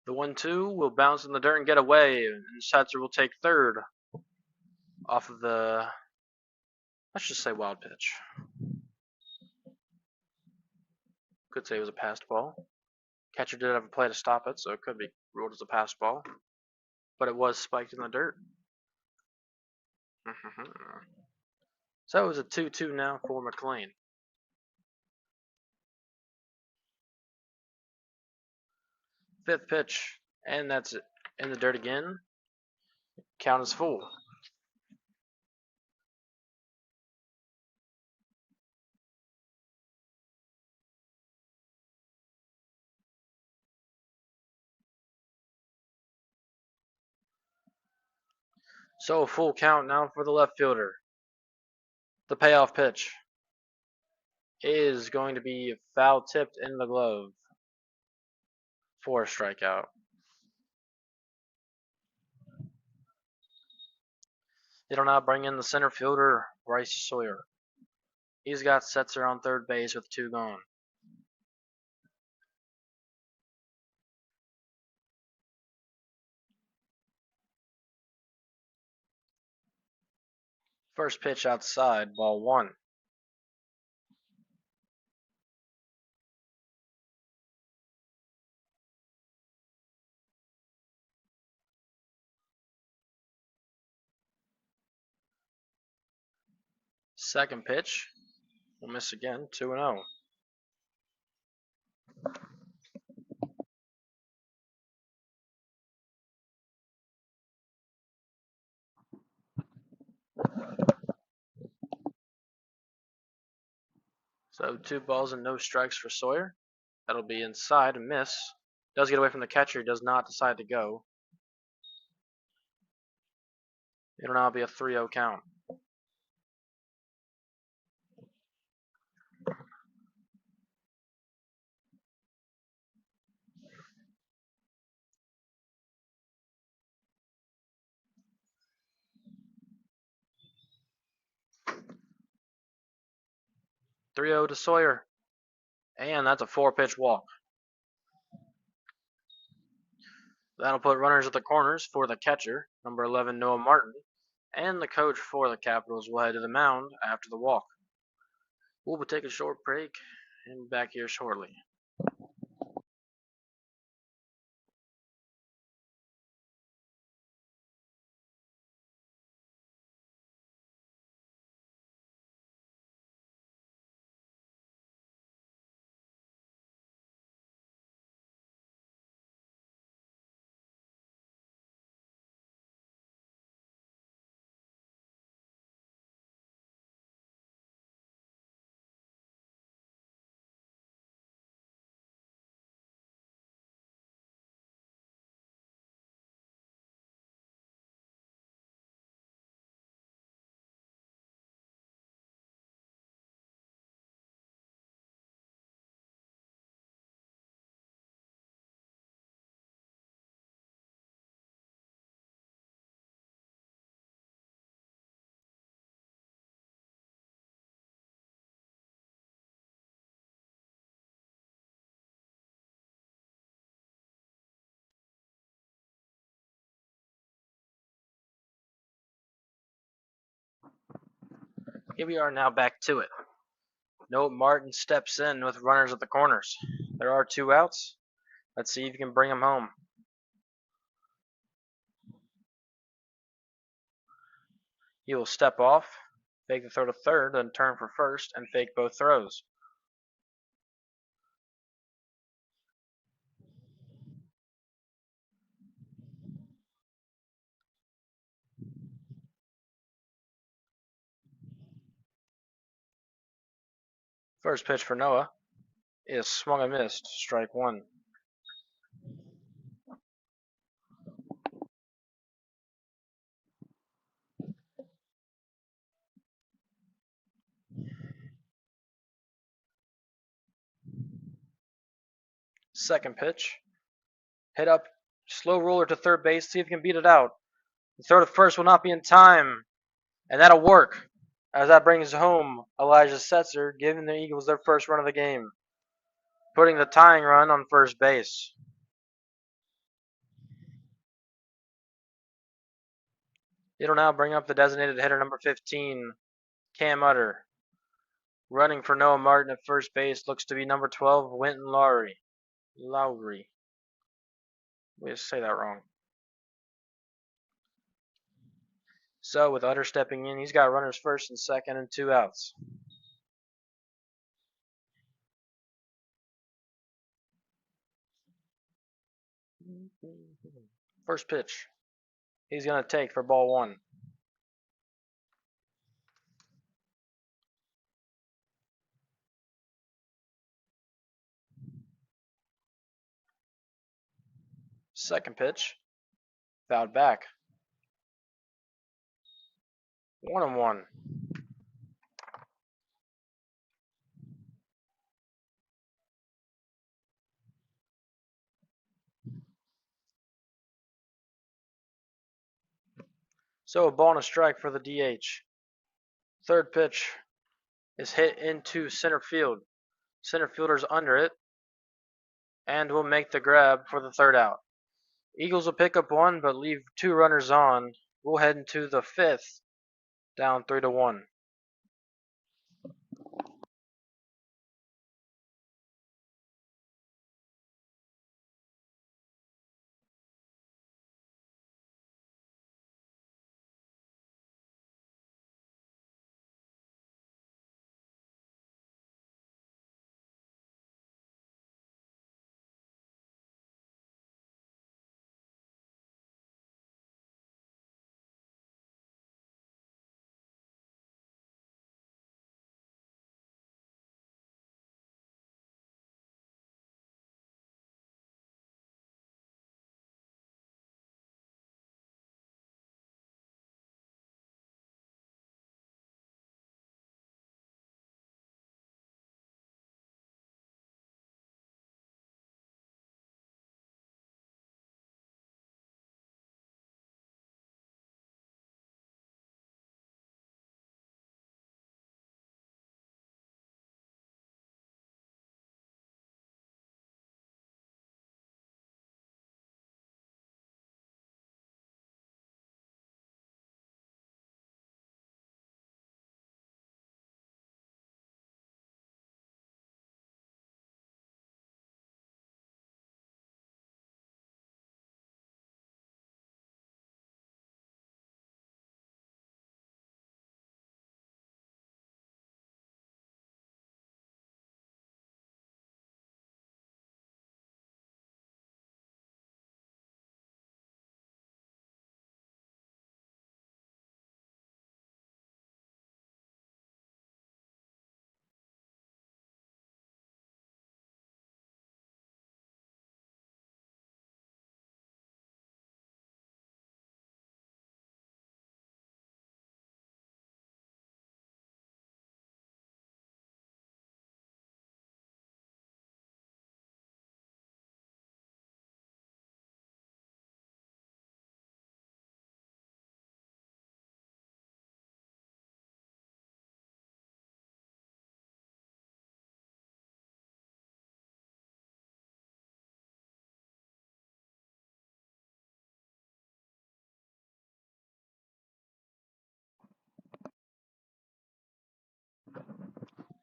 S1: The 1-2 will bounce in the dirt and get away, and Setzer will take third off of the, let's just say, wild pitch. Could say it was a passed ball. Catcher did have a play to stop it, so it could be ruled as a passed ball, but it was spiked in the dirt. So it was a 2-2 now for McLean. Fifth pitch, and that's it. In the dirt again. Count is full. So a full count now for the left fielder. The payoff pitch is going to be foul tipped in the glove for a strikeout. It'll now bring in the center fielder, Bryce Sawyer. He's got Setzer on third base with 2 gone. First pitch outside, ball 1. Second pitch, we'll miss again, 2-0. So 2 balls and no strikes for Sawyer. That'll be inside, a miss. Does get away from the catcher, he does not decide to go. It'll now be a 3-0 count. Three 0 to Sawyer. And that's a 4-pitch walk. That'll put runners at the corners for the catcher, number 11, Noah Martin, and the coach for the Capitals will head to the mound after the walk. We'll take a short break and back here shortly. Here we are now back to it. Noah Martin steps in with runners at the corners. There are 2 outs. Let's see if you can bring them home. He will step off, fake the throw to third, then turn for first and fake both throws. First pitch for Noah is swung and missed, strike 1. Second pitch. Hit up, slow roller to third base, see if he can beat it out. The throw to first will not be in time, and that'll work, as that brings home Elijah Setzer, giving the Eagles their first run of the game, putting the tying run on first base. It'll now bring up the designated hitter number 15, Cam Utter. Running for Noah Martin at first base looks to be number 12, Winton Lowry. We just say that wrong. So with Utter stepping in, he's got runners first and second and 2 outs. First pitch. He's going to take for ball 1. Second pitch. Fouled back. 1-1. So a ball and a strike for the DH. Third pitch is hit into center field. Center fielder's under it and will make the grab for the third out. Eagles will pick up 1 but leave 2 runners on. We'll head into the 5th, down 3-1.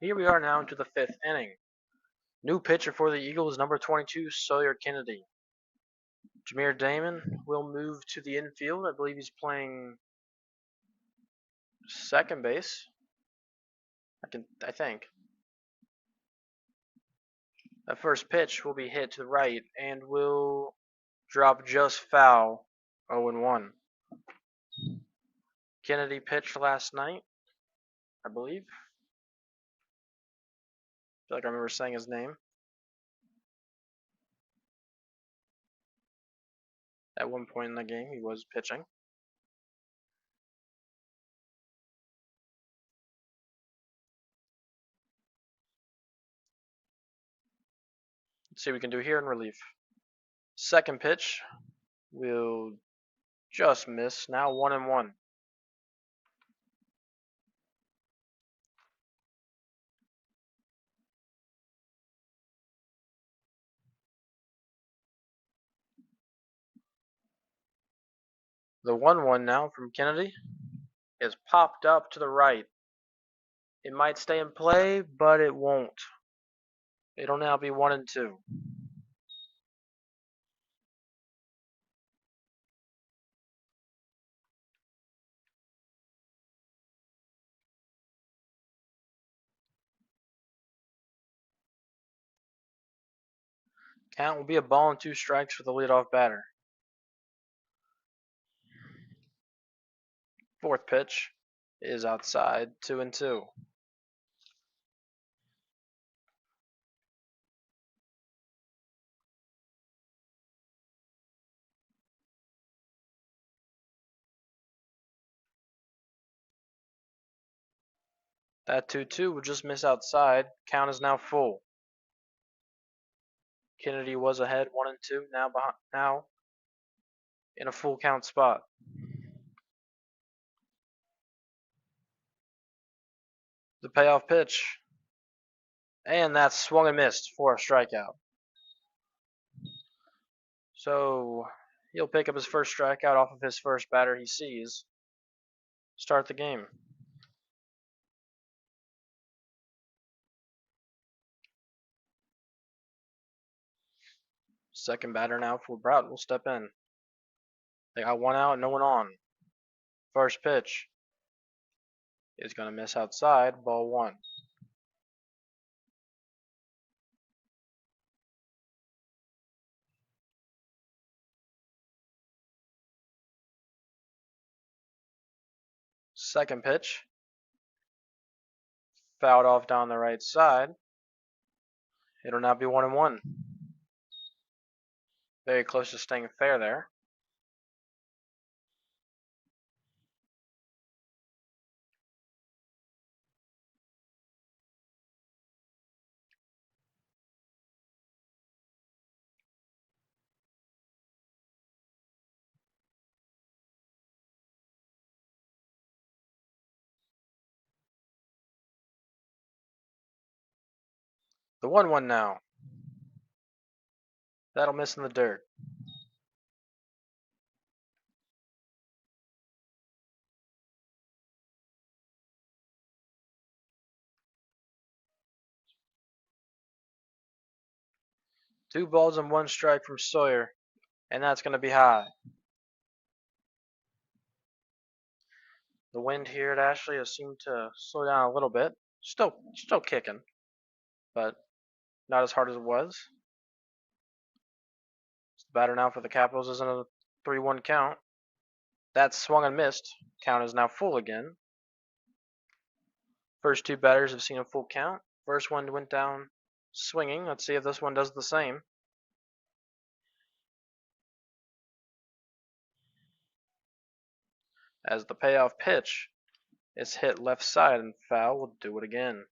S1: Here we are now into the 5th inning. New pitcher for the Eagles, number 22, Sawyer Kennedy. Jameer Damon will move to the infield. I believe he's playing second base. I think. That first pitch will be hit to the right and will drop just foul. 0-1. Kennedy pitched last night, I believe. I feel like I remember saying his name. At one point in the game, he was pitching. Let's see what we can do here in relief. Second pitch will just miss. Now 1-1. The 1-1 now from Kennedy is popped up to the right. It might stay in play, but it won't. It'll now be 1-2. Count will be a ball and 2 strikes for the leadoff batter. Fourth pitch is outside, 2-2. That 2-2 will just miss outside. Count is now full. Kennedy was ahead 1-2. Now in a full count spot. The payoff pitch. And that's swung and missed for a strikeout. So he'll pick up his first strikeout off of his first batter he sees. Start the game. Second batter now for Broughton will step in. They got 1 out, no one on. First pitch is going to miss outside, ball 1. Second pitch, fouled off down the right side. It'll now be 1-1. Very close to staying fair there. The 1-1 now. That'll miss in the dirt. Two balls and 1 strike from Sawyer, and that's going to be high. The wind here at Ashley has seemed to slow down a little bit. Still kicking, but not as hard as it was. The batter now for the Capitals is in a 3-1 count. That's swung and missed. Count is now full again. First 2 batters have seen a full count. First one went down swinging. Let's see if this one does the same. As the payoff pitch is hit left side and foul, we'll do it again.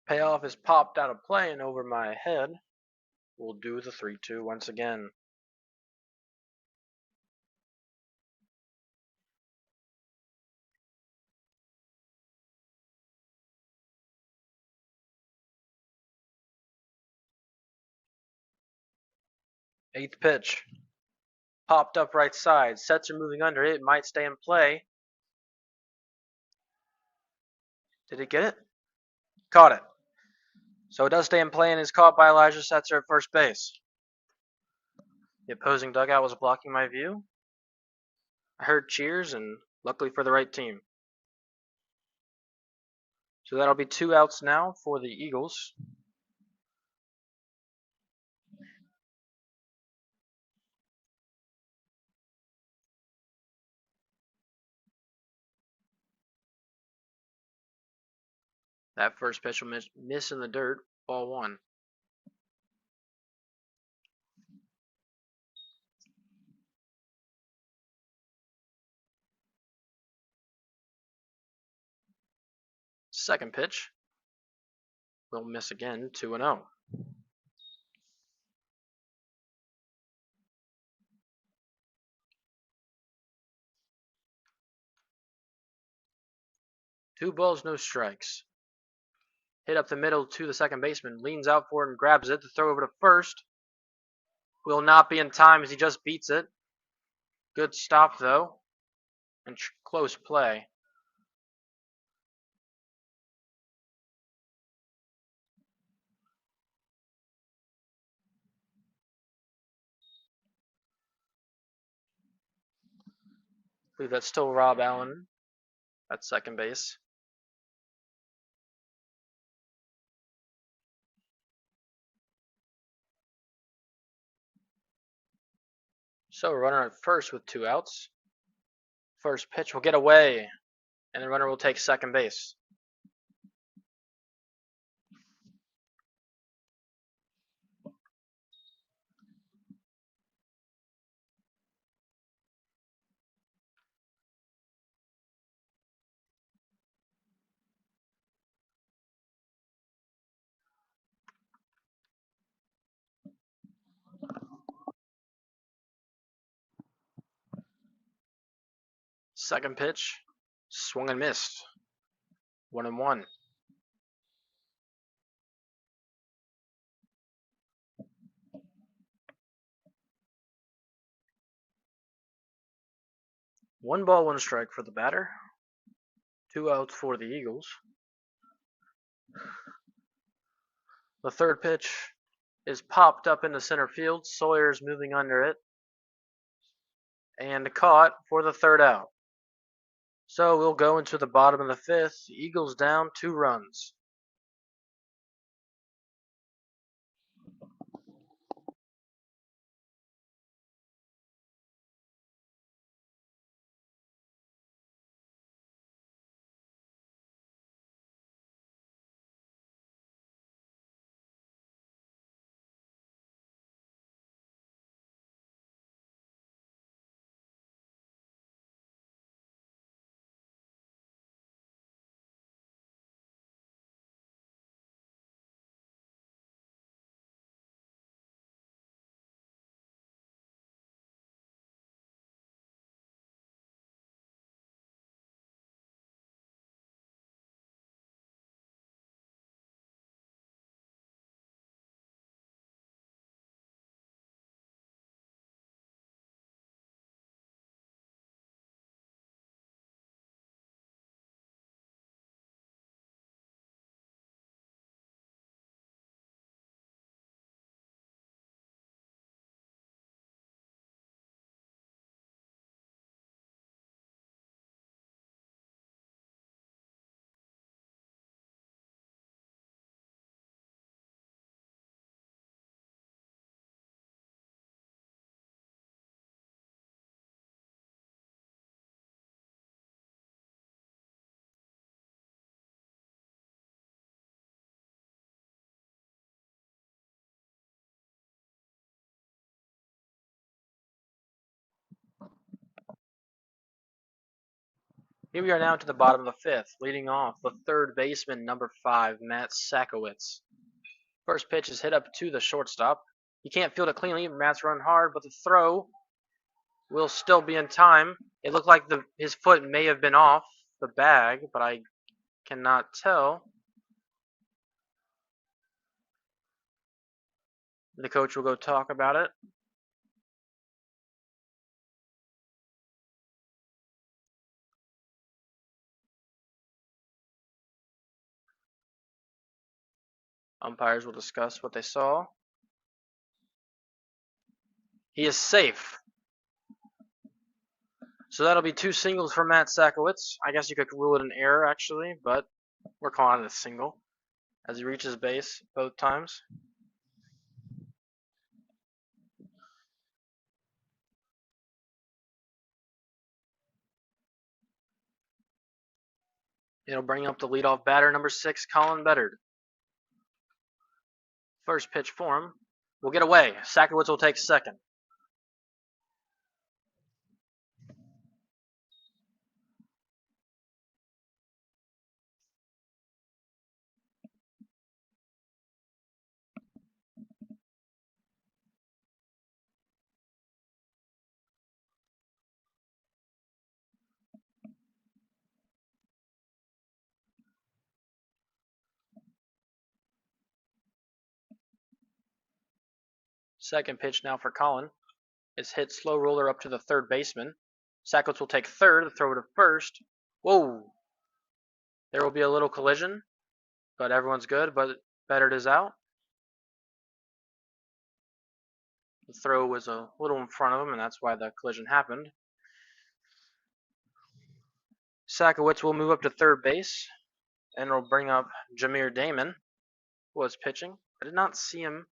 S1: Payoff is popped out of play and over my head. We'll do the 3-2 once again. Eighth pitch. Popped up right side. Sets are moving under it. It might stay in play. Did it get it? Caught it. So it does stay in play and is caught by Elijah Setzer at first base. The opposing dugout was blocking my view. I heard cheers, and luckily for the right team. So that'll be 2 outs now for the Eagles. That first pitch will miss in the dirt. Ball 1. Second pitch will miss again. 2-0. Two balls, no strikes. Hit up the middle to the second baseman. Leans out for it and grabs it. The throw over to first will not be in time as he just beats it. Good stop, though, and close play. I believe that's still Rob Allen at second base. So runner at first with 2 outs. First pitch will get away, and the runner will take second base. Second pitch, swung and missed. 1-1. One ball, one strike for the batter. 2 outs for the Eagles. The third pitch is popped up into center field. Sawyer's moving under it. And caught for the third out. So we'll go into the bottom of the fifth. Eagles down 2 runs. Here we are now to the bottom of the fifth. Leading off, the third baseman, number 5, Matt Sakowitz. First pitch is hit up to the shortstop. He can't field it cleanly. Matt's run hard, but the throw will still be in time. It looked like his foot may have been off the bag, but I cannot tell. The coach will go talk about it. Umpires will discuss what they saw. He is safe. So that'll be 2 singles for Matt Sakowitz. I guess you could rule it an error, actually, but we're calling it a single as he reaches base both times. It'll bring up the leadoff batter, number 6, Colin Beddard. First pitch for him will get away. Sakowitz will take second. Second pitch now for Colin. It's hit slow roller up to the third baseman. Sakowitz will take third, throw to first. Whoa! There will be a little collision, but everyone's good. But Beddard is out. The throw was a little in front of him, and that's why the collision happened. Sakowitz will move up to third base, and it'll bring up Jameer Damon, who was pitching. I did not see him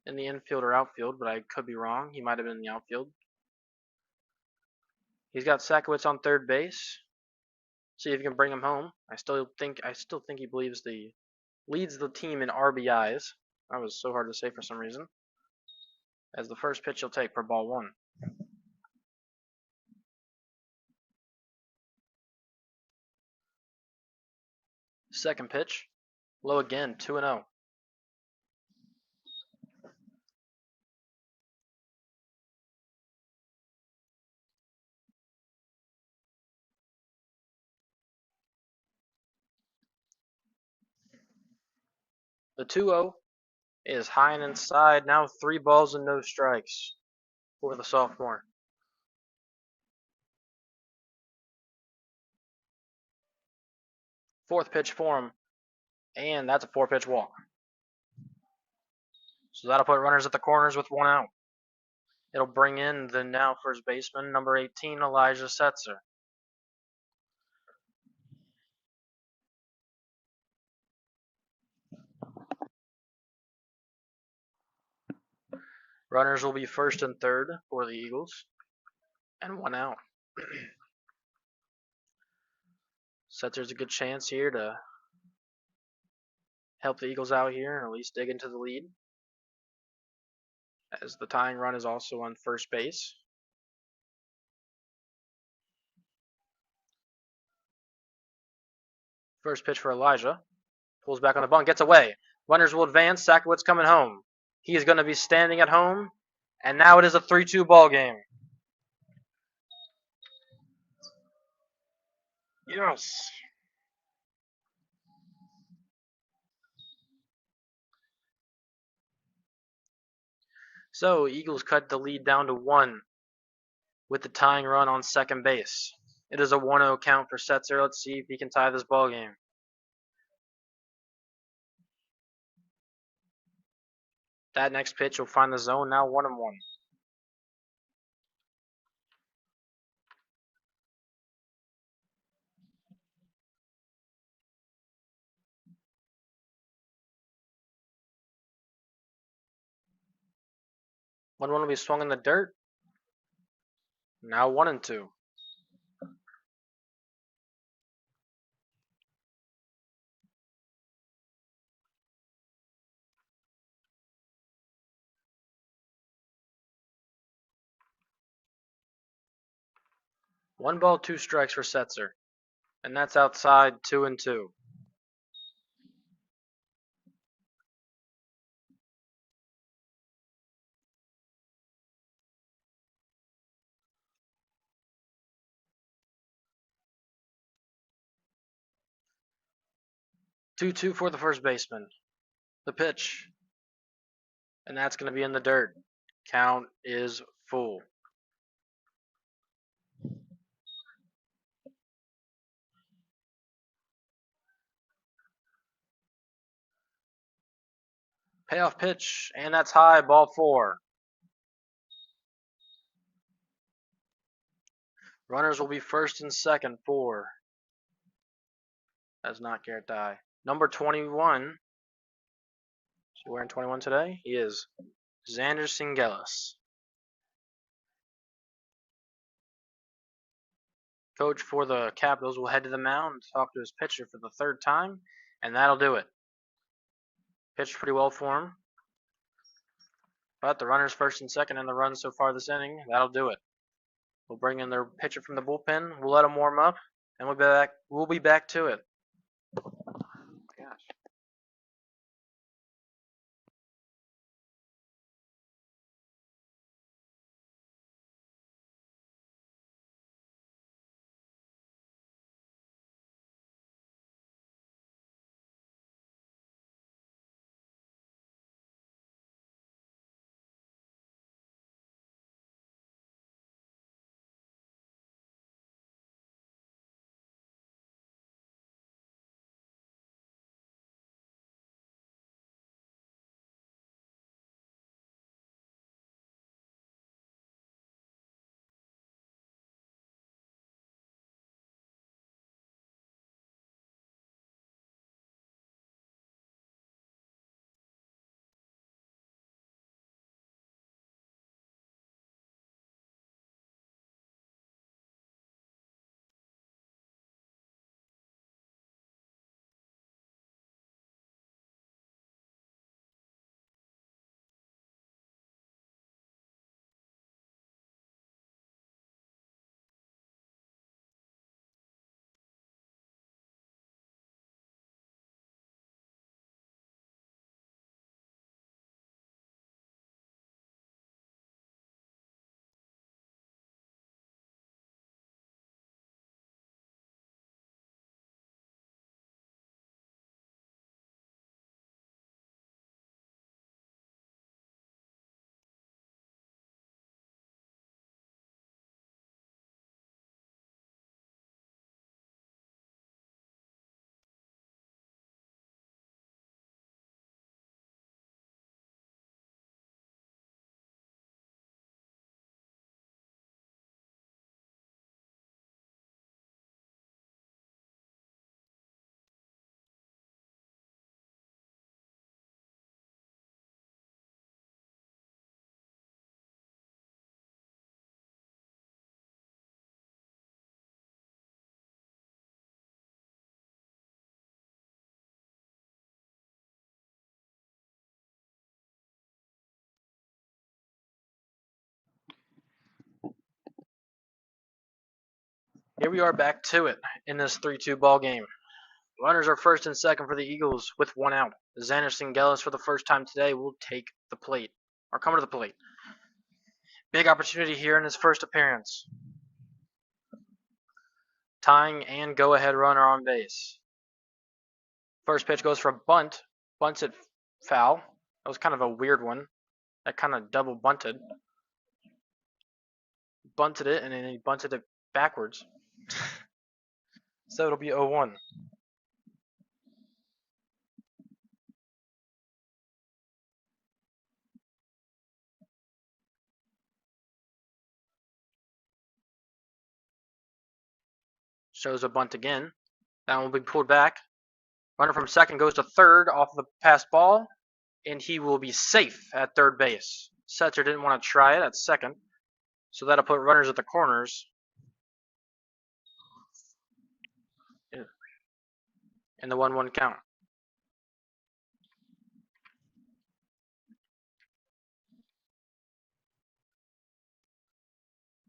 S1: in the infield or outfield, but I could be wrong. He might have been in the outfield. He's got Sakowitz on third base. See if he can bring him home. I still think he leads the team in RBIs. That was so hard to say for some reason. As the first pitch he'll take for ball 1. Second pitch, low again, 2-0. The 2-0 is high and inside. Now 3 balls and no strikes for the sophomore. Fourth pitch for him, and that's a 4-pitch walk. So that'll put runners at the corners with 1 out. It'll bring in the now first baseman, number 18, Elijah Setzer. Runners will be first and third for the Eagles, and 1 out. Setzer's a good chance here to help the Eagles out here and at least dig into the lead, as the tying run is also on first base. First pitch for Elijah. Pulls back on the bunt, gets away. Runners will advance. Sakowitz coming home. He is going to be standing at home, and now it is a 3-2 ball game. Yes. So Eagles cut the lead down to 1 with the tying run on second base. It is a 1-0 count for Setzer. Let's see if he can tie this ball game. That next pitch will find the zone. Now 1-1. One will be swung in the dirt. Now 1-2. One ball, 2 strikes for Setzer, and that's outside 2-2. Two for the first baseman. The pitch, and that's going to be in the dirt. Count is full. Payoff pitch, and that's high, ball 4. Runners will be first and second for. That's not Garrett Dye. Number 21. Is he wearing 21 today? He is. Xander Singelis. Coach for the Capitals will head to the mound and talk to his pitcher for the third time, and that'll do it. Pitched pretty well for him. But the runners first and second in the run so far this inning, that'll do it. We'll bring in their pitcher from the bullpen. We'll let them warm up, and we'll be back to it.
S2: Gosh.
S1: Here we are back to it in this 3-2 ball game. Runners are first and second for the Eagles with one out. Xander Singelis for the first time today will take the plate, or come to the plate. Big opportunity here in his first appearance. Tying and go-ahead runner on base. First pitch goes for a bunt. Bunts it foul. That was kind of a weird one. That kind of double bunted. Bunted it, and then he bunted it backwards. So it'll be 0-1. Shows a bunt again. That one will be pulled back. Runner from second goes to third off the pass ball, and he will be safe at third base. Setzer didn't want to try it at second, so that'll put runners at the corners. In the 1-1 count.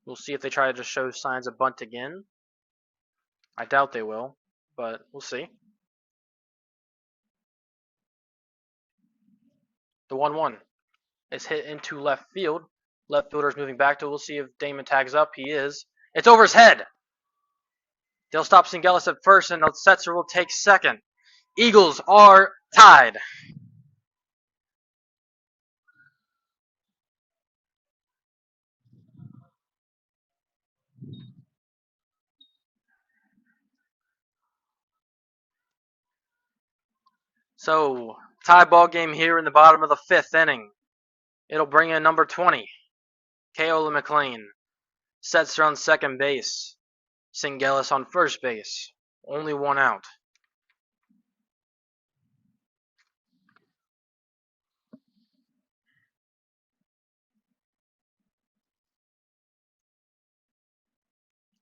S1: We'll see if they try to just show signs of bunt again. I doubt they will, but we'll see. The 1-1 is hit into left field. Left fielder's moving back to it. We'll see if Damon tags up. He is. It's over his head. They'll stop Singelis at first, and Setzer will take second. Eagles are tied. So, tie ball game here in the bottom of the fifth inning. It'll bring in number 20, Kaola McLean. Setzer on second base. Singelis on first base. Only one out.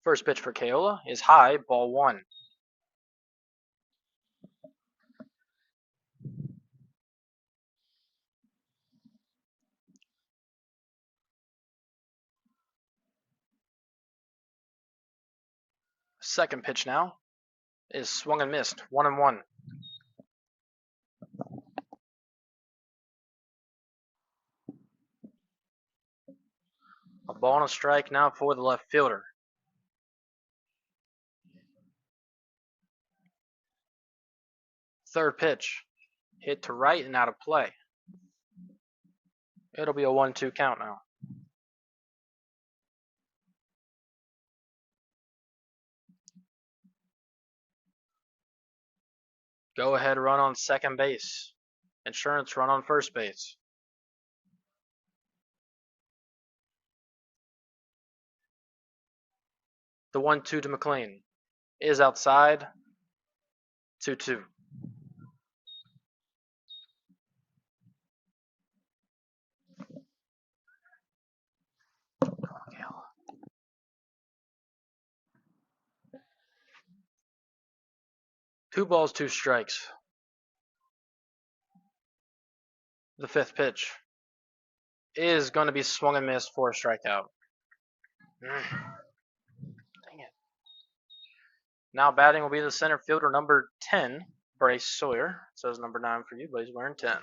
S1: First pitch for Keola is high, ball 1. Second pitch now is swung and missed, 1-1. A ball and a strike now for the left fielder. Third pitch, hit to right and out of play. It'll be a 1-2 count now. Go ahead run on second base. Insurance run on first base. The 1-2 to McLean is outside. 2-2. Two balls, two strikes. The fifth pitch is going to be swung and missed for a strikeout. Dang it. Now batting will be the center fielder, number 10, Bryce Sawyer. It says number 9 for you, but he's wearing 10.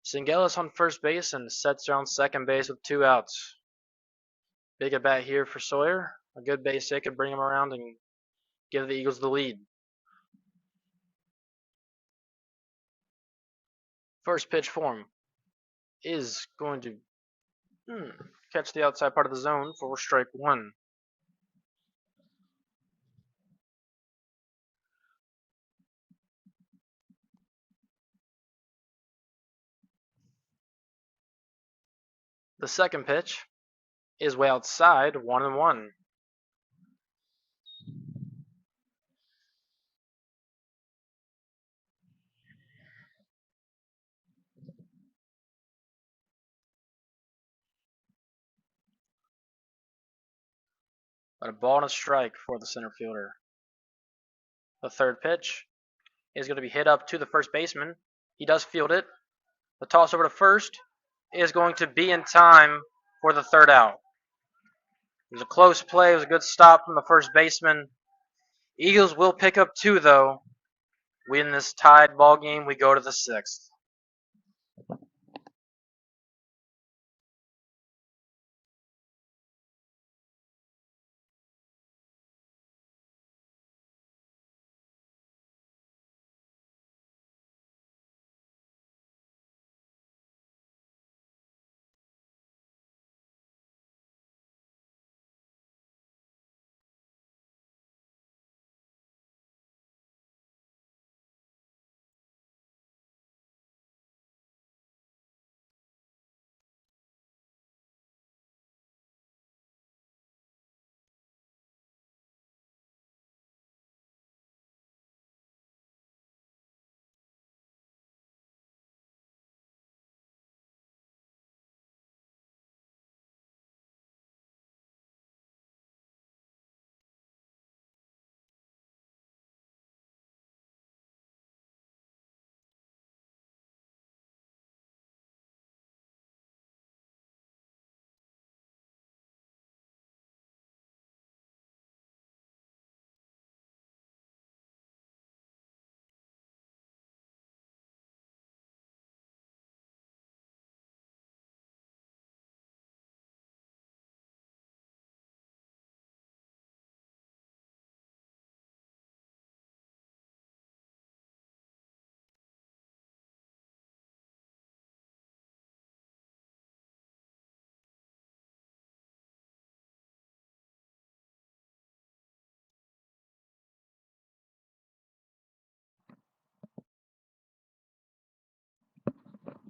S1: Singelis on first base and Setzer on second base with 2 outs. Big at bat here for Sawyer. A good base hit could bring him around and give the Eagles the lead. First pitch for him is going to catch the outside part of the zone for strike 1. The second pitch is way outside, 1-1. But a ball and a strike for the center fielder. The third pitch is going to be hit up to the first baseman. He does field it. The toss over to first is going to be in time for the third out. It was a close play. It was a good stop from the first baseman. Eagles will pick up 2, though. Win this tied ball game. We go to the 6th.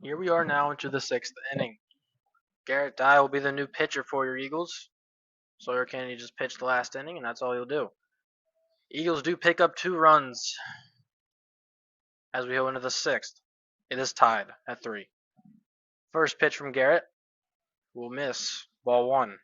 S1: Here we are now into the 6th inning. Garrett Dye will be the new pitcher for your Eagles. Sawyer Kennedy just pitched the last inning, and that's all he'll do. Eagles do pick up 2 runs as we go into the 6th. It is tied at 3. First pitch from Garrett will miss, ball 1.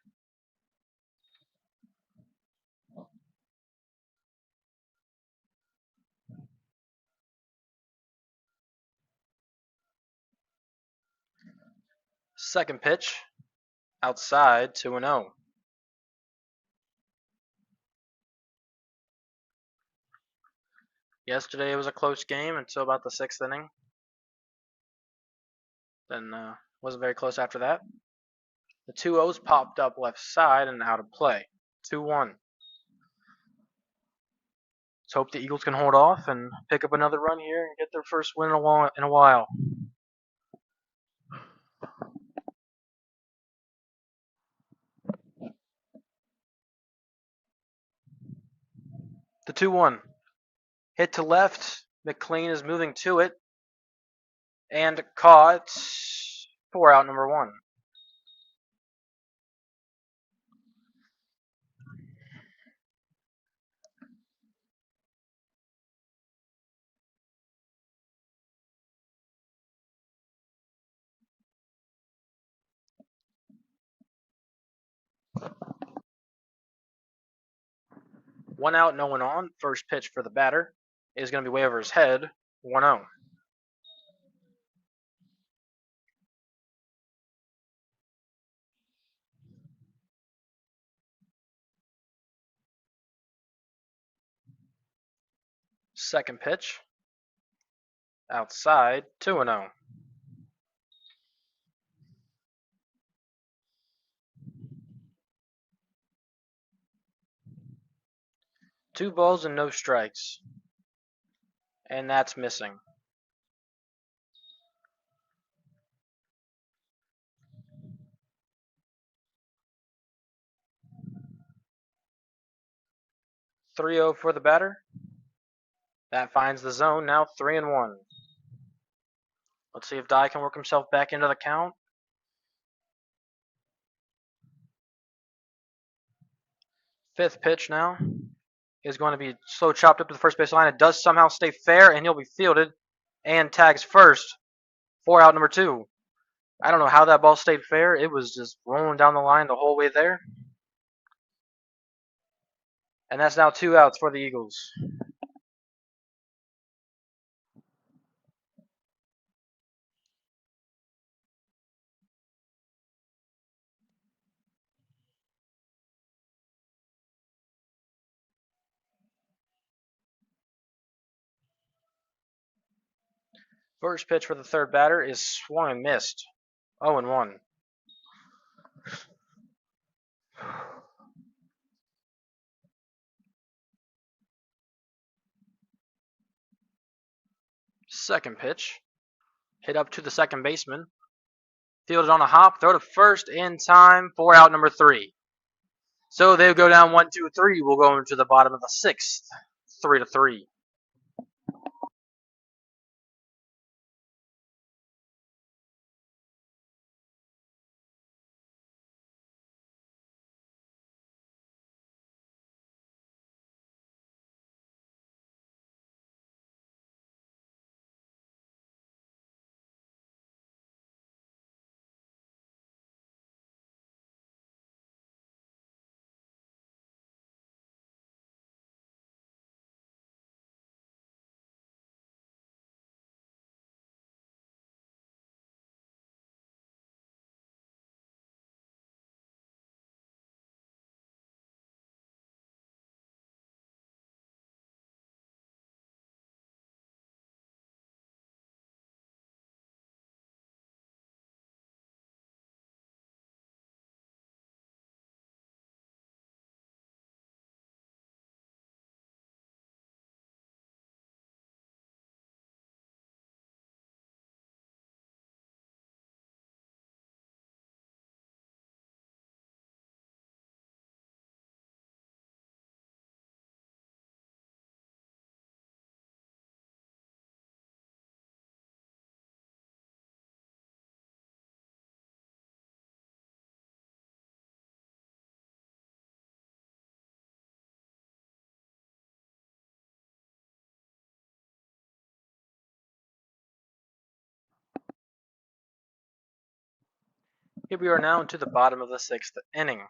S1: Second pitch, outside, 2-0. Yesterday it was a close game until about the 6th inning. Then wasn't very close after that. The 2-0s popped up left side and out of play. 2-1. Let's hope the Eagles can hold off and pick up another run here and get their first win in a while. The 2-1. Hit to left. McLean is moving to it. And caught. 4 out, number 1. One out, no one on. First pitch for the batter is going to be way over his head. 1-0. Second pitch, outside, 2-0. Two balls and no strikes. And that's missing. Three-zero for the batter. That finds the zone, now 3-1. Let's see if Dye can work himself back into the count. Fifth pitch now is going to be slow chopped up to the first base line. It does somehow stay fair, and he'll be fielded and tags first. 4 out, number 2. I don't know how that ball stayed fair. It was just rolling down the line the whole way there. And that's now 2 outs for the Eagles. First pitch for the third batter is swung and missed. 0-1. Second pitch. Hit up to the second baseman. Fielded on a hop. Throw to first in time. 4 out, number 3. So they'll go down 1-2-3. We'll go into the bottom of the 6th. 3-3. Here we are now into the bottom of the 6th inning.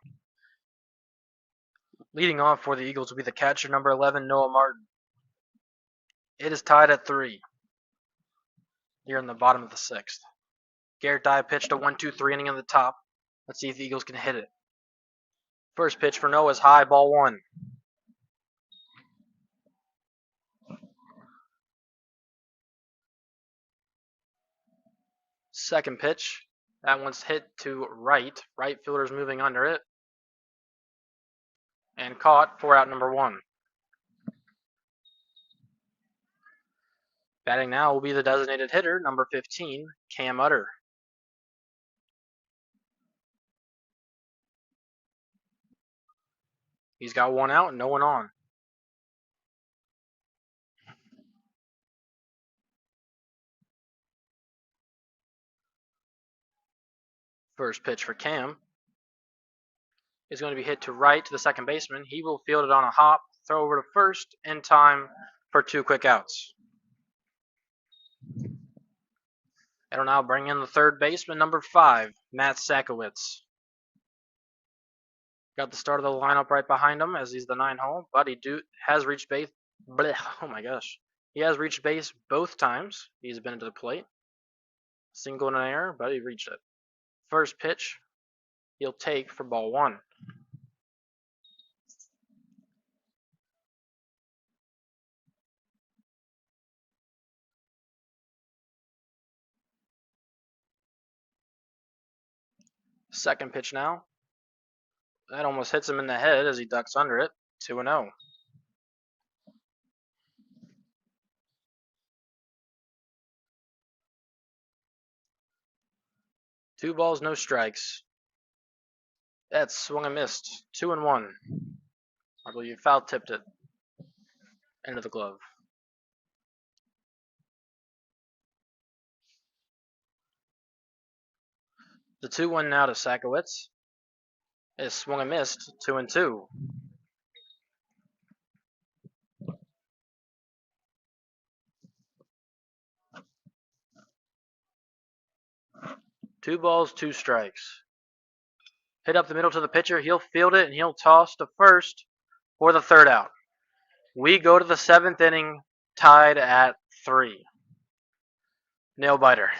S1: Leading off for the Eagles will be the catcher, number 11, Noah Martin. It is tied at 3 here in the bottom of the 6th. Garrett Dye pitched a 1-2-3 inning in the top. Let's see if the Eagles can hit it. First pitch for Noah's high, ball one. Second pitch, that one's hit to right. Right fielder's moving under it. And caught for out number one. Batting now will be the designated hitter, number 15, Cam Utter. He's got one out and no one on. First pitch for Cam is going to be hit to right to the second baseman. He will field it on a hop, throw over to first in time for 2 quick outs. It'll now bring in the third baseman, number 5, Matt Sakowitz. Got the start of the lineup right behind him as he's the 9-hole, but he has reached base. Oh my gosh. He has reached base both times he's been to the plate. Single and an error, but he reached it. First pitch, he'll take for ball one. Second pitch now. That almost hits him in the head as he ducks under it. 2-0. Two balls, no strikes. That's swung and missed. 2-1. I believe you foul tipped it into the glove. The 2-1 now to Sakowitz is swung and missed. 2-2. Two balls, two strikes. Hit up the middle to the pitcher. He'll field it and he'll toss to first for the third out. We go to the 7th inning, tied at 3. Nail biter.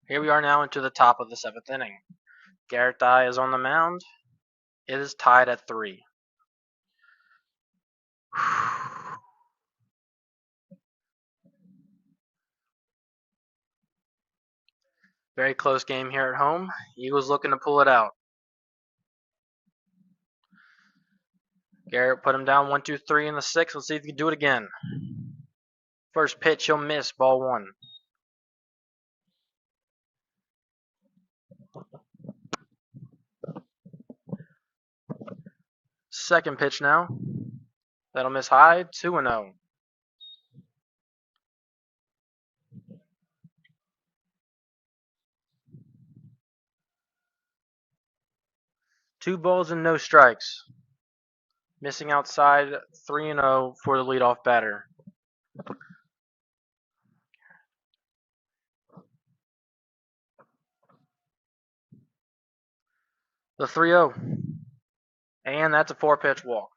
S1: Here we are now into the top of the 7th inning. Garrett Dye is on the mound. It is tied at 3. Very close game here at home. Eagles looking to pull it out. Garrett put him down 1-2-3 in the 6th. Let's see if he can do it again. First pitch, he'll miss. Ball 1. Second pitch now. That'll miss high. 2-0. Two balls and no strikes. Missing outside. 3-0 for the leadoff batter. The 3-0. And that's a 4-pitch walk.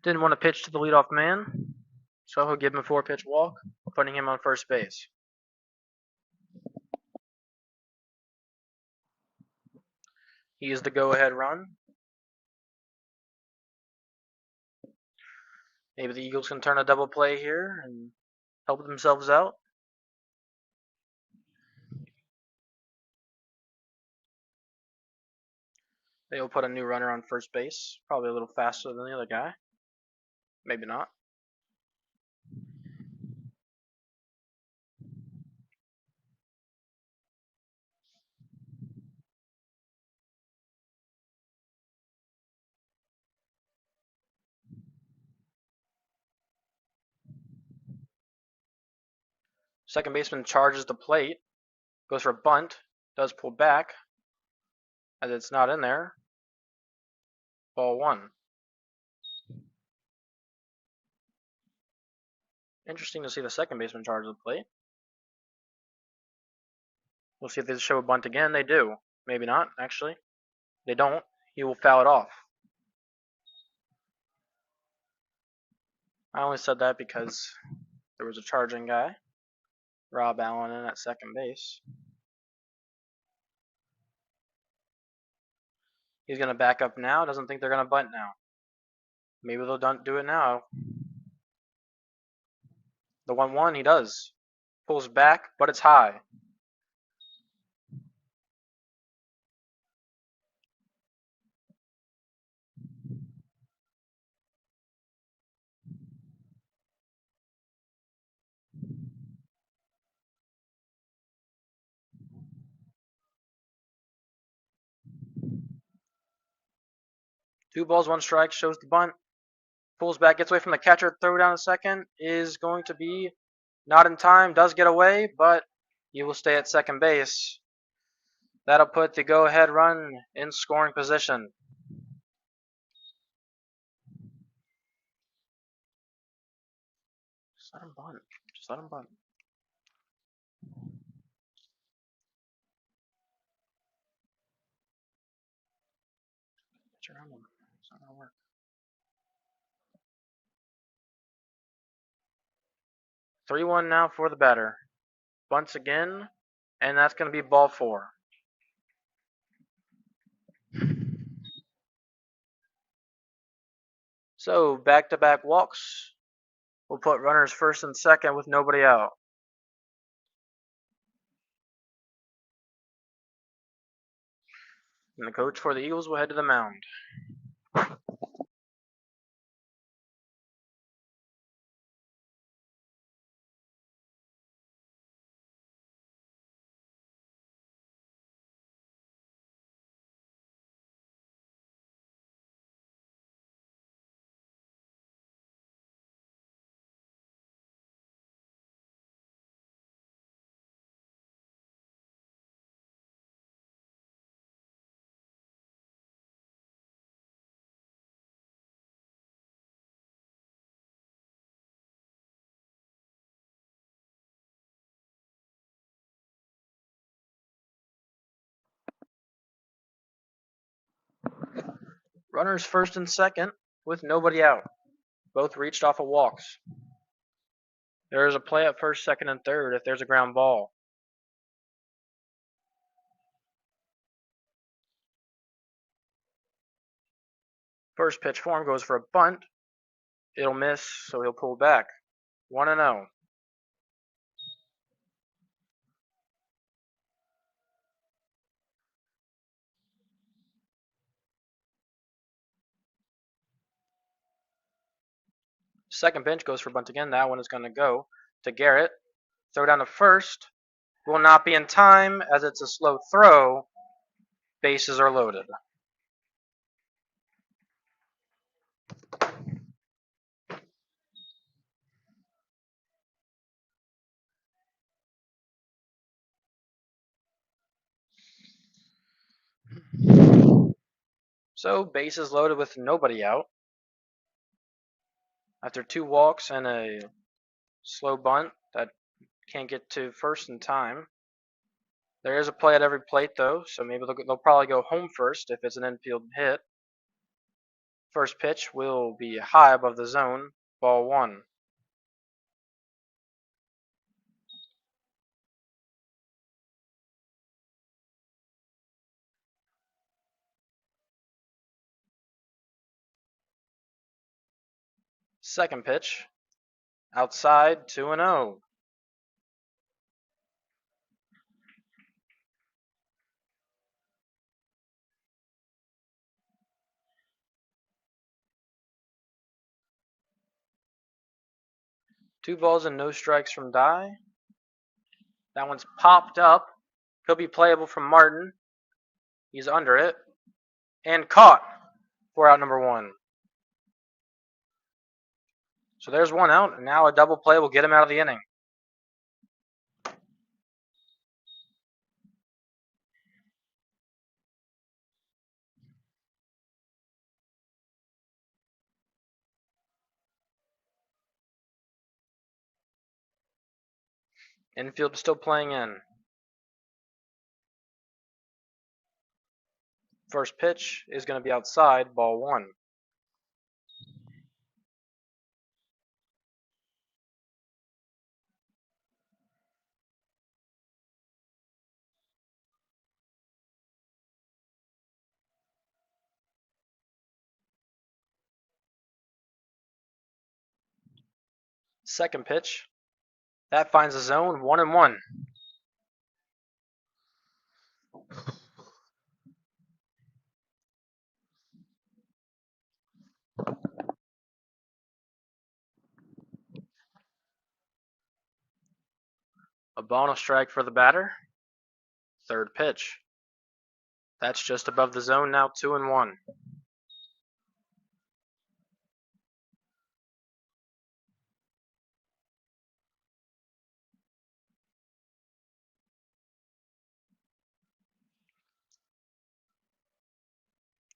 S1: Didn't want to pitch to the leadoff man, so he'll give him a 4-pitch walk, putting him on first base. He is the go-ahead run. Maybe the Eagles can turn a double play here and help themselves out. They'll put a new runner on first base, probably a little faster than the other guy. Maybe not. Second baseman charges the plate, goes for a bunt, does pull back, as it's not in there. Ball one. Interesting to see the second baseman charge the plate. We'll see if they show a bunt again. They do. Maybe not, actually. They don't. He will foul it off. I only said that because there was a charging guy, Rob Allen, in at second base. He's going to back up now. Doesn't think they're going to bunt now. Maybe they'll don't do it now. The 1-1, he does. Pulls back, but it's high. Two balls, one strike, shows the bunt. Pulls back, gets away from the catcher. Throw down a second is going to be not in time. Does get away, but he will stay at second base. That'll put the go-ahead run in scoring position. Just let him bunt. Just let him bunt. Get around him. It's not gonna work. 3-1 now for the batter. Bunts again, and that's going to be ball four. So back-to-back walks. We'll put runners first and second with nobody out. And the coach for the Eagles will head to the mound. Runners first and second with nobody out. Both reached off of walks. There is a play at first, second, and third if there's a ground ball. First pitch for him goes for a bunt. It'll miss, so he'll pull back. 1-0. Second pitch goes for bunt again. That one is going to go to Garrett. Throw down to first. Will not be in time as it's a slow throw. Bases are loaded. So bases loaded with nobody out. After two walks and a slow bunt that can't get to first in time. There is a play at every plate though, so maybe they'll probably go home first if it's an infield hit. First pitch will be high above the zone, ball one. Second pitch, outside, 2-0. Two balls and no strikes from Die. That one's popped up. Could be playable from Martin. He's under it. And caught for out number one. So there's one out, and now a double play will get him out of the inning. Infield still playing in. First pitch is going to be outside, ball one. Second pitch. That finds the zone, 1-1. A ball and a strike for the batter. Third pitch. That's just above the zone, now 2-1.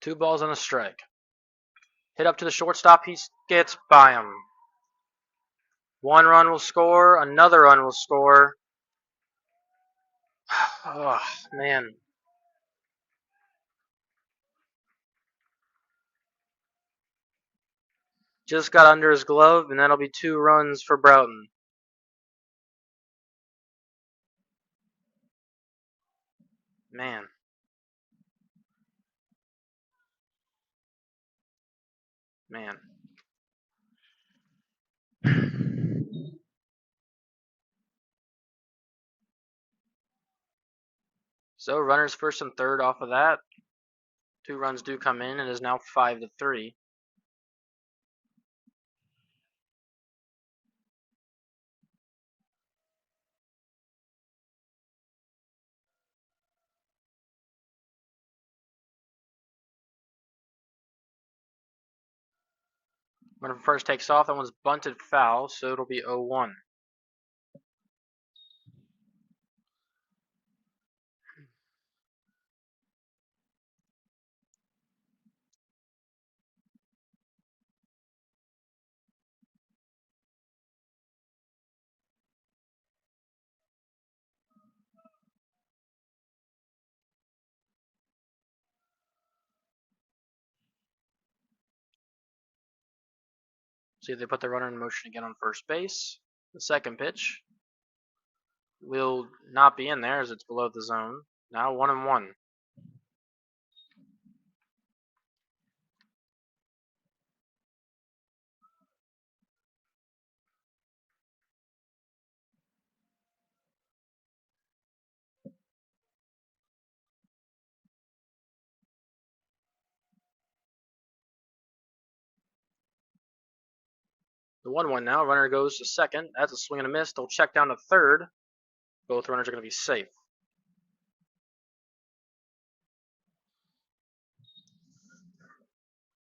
S1: Two balls and a strike. Hit up to the shortstop, he gets by him. One run will score, another run will score. Oh, man. Just got under his glove, and that'll be 2 runs for Broughton. Man. Man. So runners first and third off of that. 2 runs do come in, and it is now 5-3. Runner first takes off. That one's bunted foul, so it'll be 0-1. See if they put the runner in motion again on first base. The second pitch will not be in there as it's below the zone. Now 1-1. The 1-1 now. Runner goes to second. That's a swing and a miss. They'll check down to third. Both runners are going to be safe.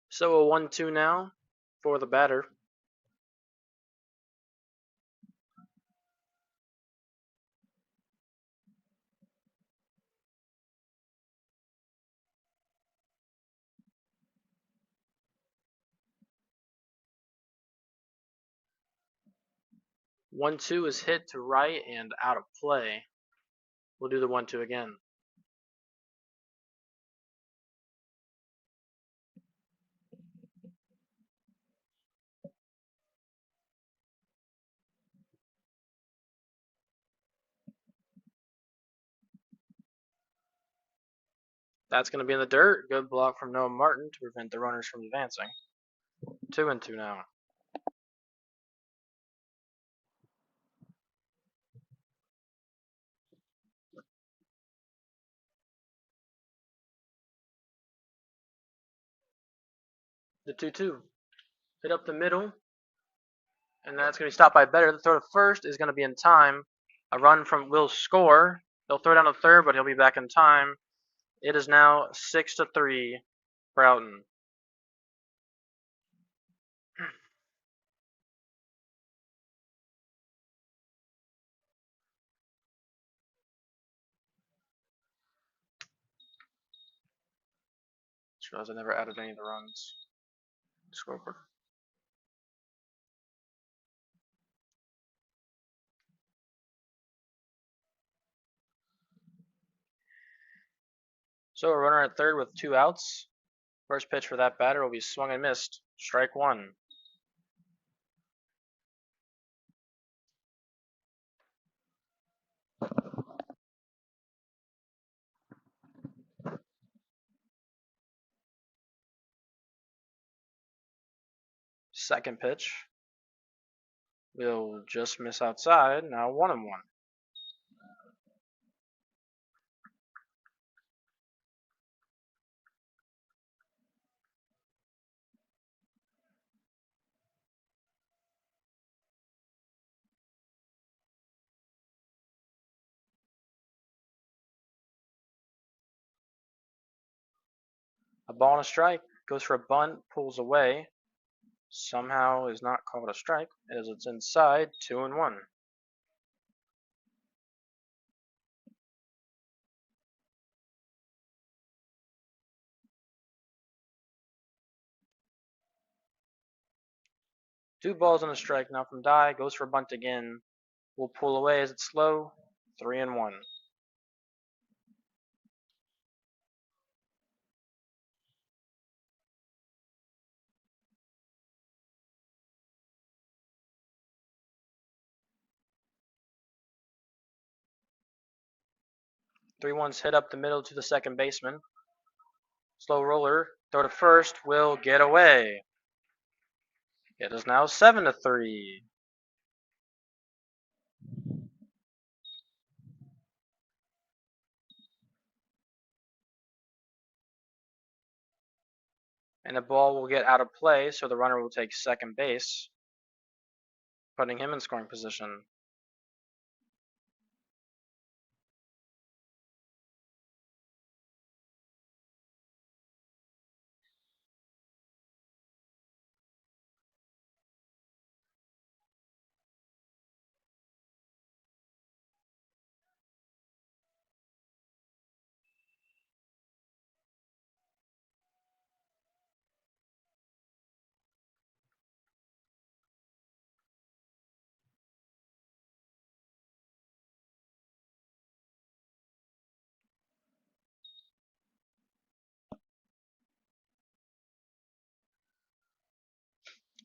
S1: So a 1-2 now for the batter. One two is hit to right and out of play. We'll do the 1-2 again. That's going to be in the dirt. Good block from Noah Martin to prevent the runners from advancing. 2-2 now. The 2-2. Hit up the middle, and that's going to be stopped by Better. The throw to first is going to be in time. A run from will score. They'll throw down to third, but he'll be back in time. It is now 6-3, Broughton. Just realized I never added any of the runs. Scoreboard. So a runner at third with 2 outs. First pitch for that batter will be swung and missed. Strike 1. Second pitch will just miss outside. Now 1-1. A ball and a strike. Goes for a bunt, pulls away. Somehow is not called a strike as it's inside. 2-1. Two balls and a strike now from Die. Goes for a bunt again. Will pull away as it's slow. 3-1. Three ones hit up the middle to the second baseman. Slow roller. Throw to first. Will get away. It is now 7-3. And the ball will get out of play, so the runner will take second base, putting him in scoring position.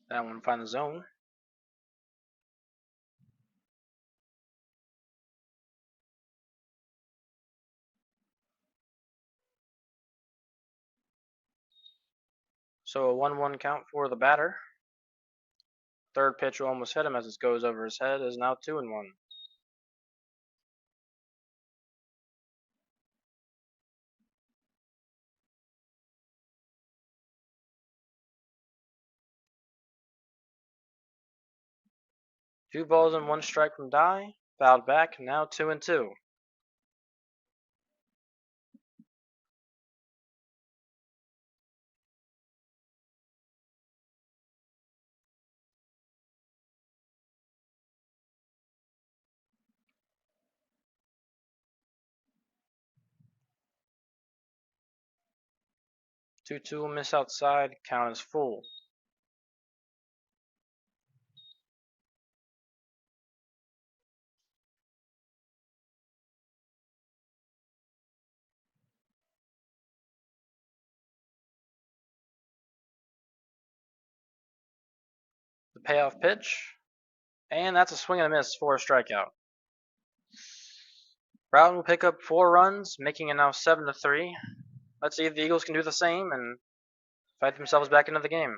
S1: That one find the zone. So a 1-1 count for the batter. Third pitch will almost hit him as it goes over his head. Is now 2-1. Two balls and one strike from Die. Fouled back. Now 2-2. Two will miss outside. Count is full. The payoff pitch. And that's a swing and a miss for a strikeout. Broughton will pick up 4 runs, making it now 7-3. Let's see if the Eagles can do the same and fight themselves back into the game.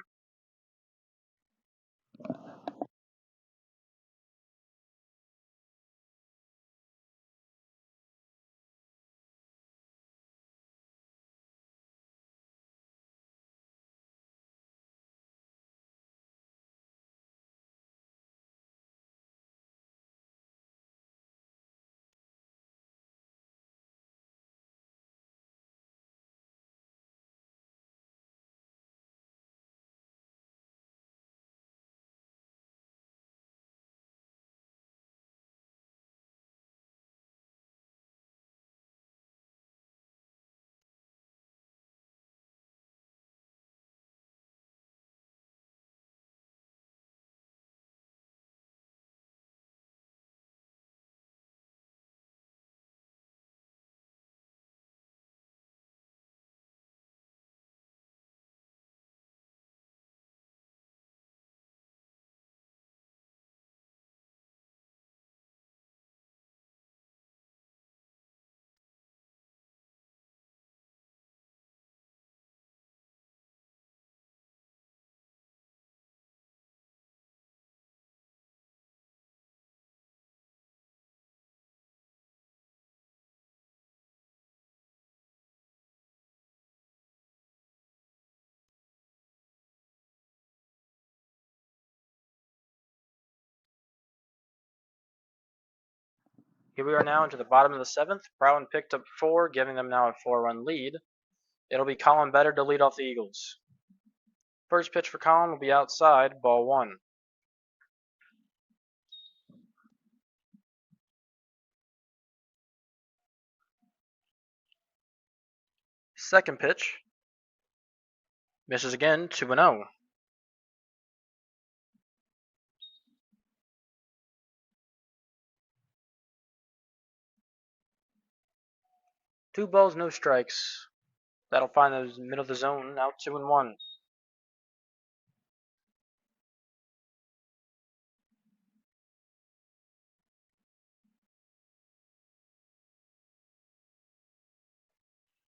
S1: Here we are now into the bottom of the seventh. Broughton picked up 4, giving them now a 4-run lead. It'll be Colin Better to lead off the Eagles. First pitch for Colin will be outside, ball 1. Second pitch misses again, 2-0. Two balls, no strikes. That'll find the middle of the zone, now 2-1.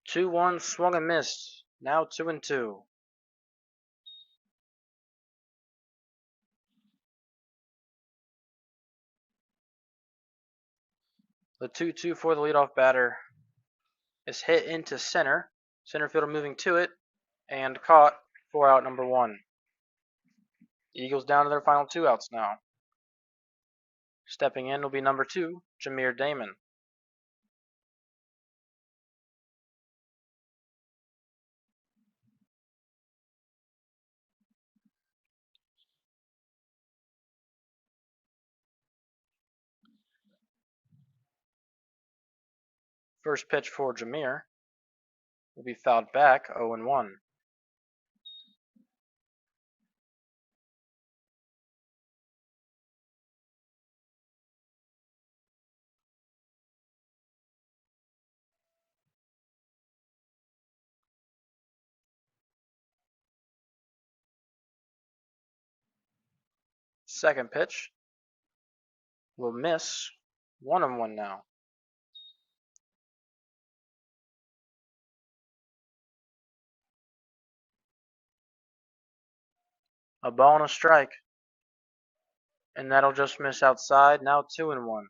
S1: Two one, swung and missed. Now 2-2. The 2-2 for the leadoff batter is hit into center. Center fielder moving to it and caught for out number 1. Eagles down to their final 2 outs now. Stepping in will be number 2, Jameer Damon. First pitch for Jameer will be fouled back, 0-1. Second pitch will miss, 1-1 now. A ball and a strike. And that'll just miss outside, now 2-1.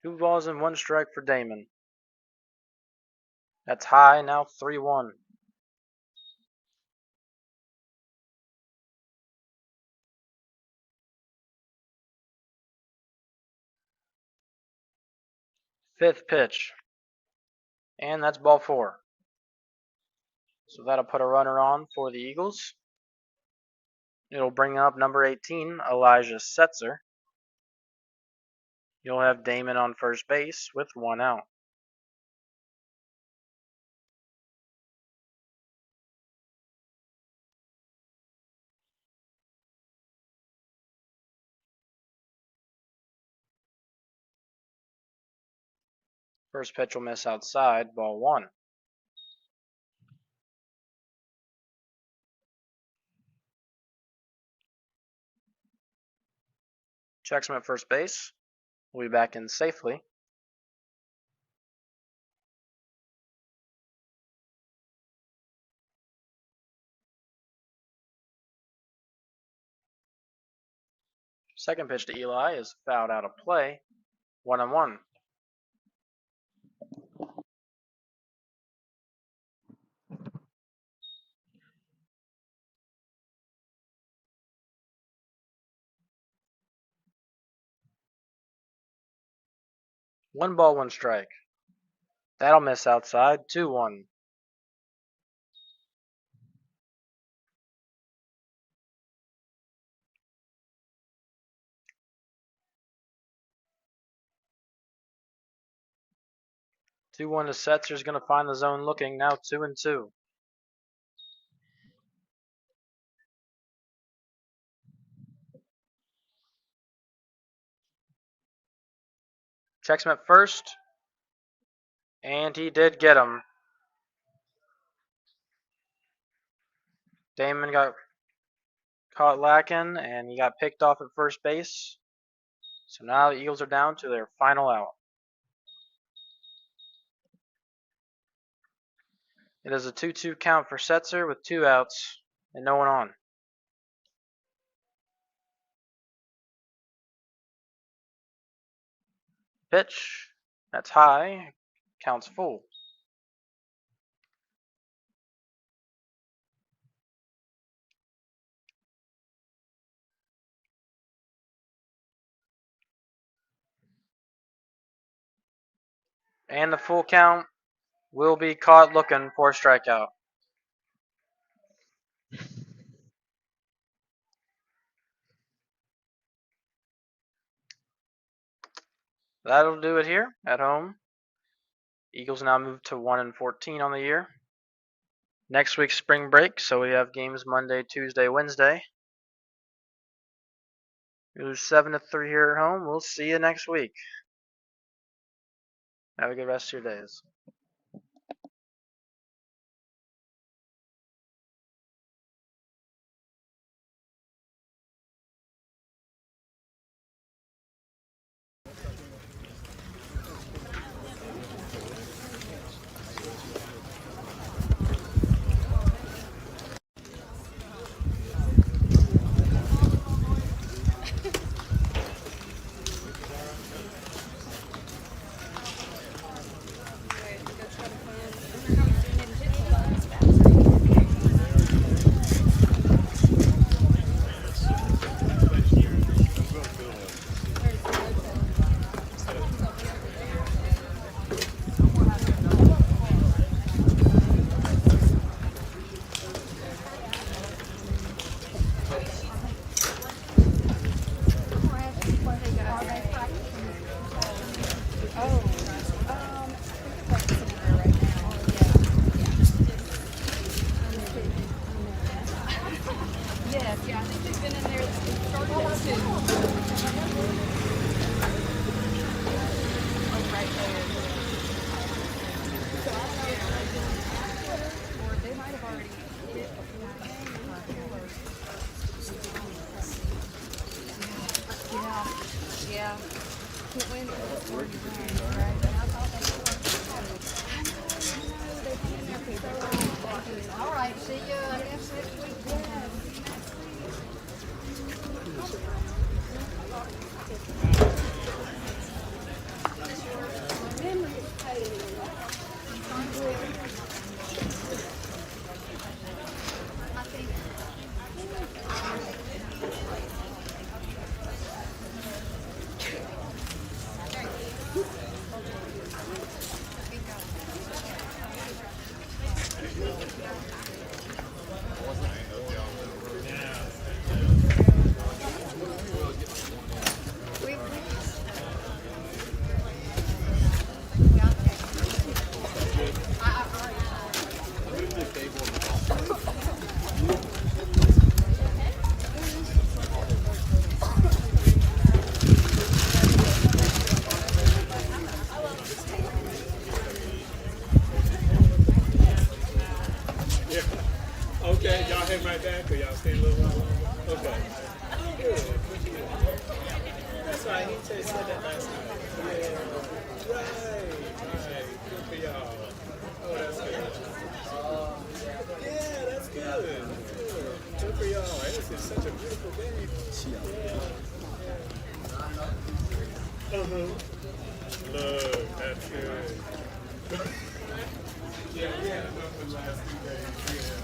S1: Two balls and 1 strike for Damon. That's high, now 3-1. Fifth pitch. And that's ball 4. So that'll put a runner on for the Eagles. It'll bring up number 18, Elijah Setzer. You'll have Damon on first base with 1 out. First pitch will miss outside, ball 1. Checks him at first base. We'll be back in safely. Second pitch to Eli is fouled out of play, 1-1. One ball, 1 strike. That'll miss outside, 2-1. Two one to Setzer's going to find the zone looking, now 2-2. Checks him at first, and he did get him. Damon got caught lacking, and he got picked off at first base. So now the Eagles are down to their final out. It is a 2-2 count for Setzer with 2 outs and no one on. Pitch, that's high, counts full. And the full count will be caught looking for a strikeout. That'll do it here at home. Eagles now move to 1-14 on the year. Next week's spring break, so we have games Monday, Tuesday, Wednesday. We lose 7-3 here at home. We'll see you next week. Have a good rest of your days.
S3: Okay, y'all head right back or y'all stay a little while longer? Okay. Good. That's right, he said that last night. Yeah. Right. Good for y'all. Oh, that's good. Yeah, that's good. Good for y'all. This is such a beautiful day. Yeah. Look, that's good. Yeah, we had enough for the last 2 days. Yeah.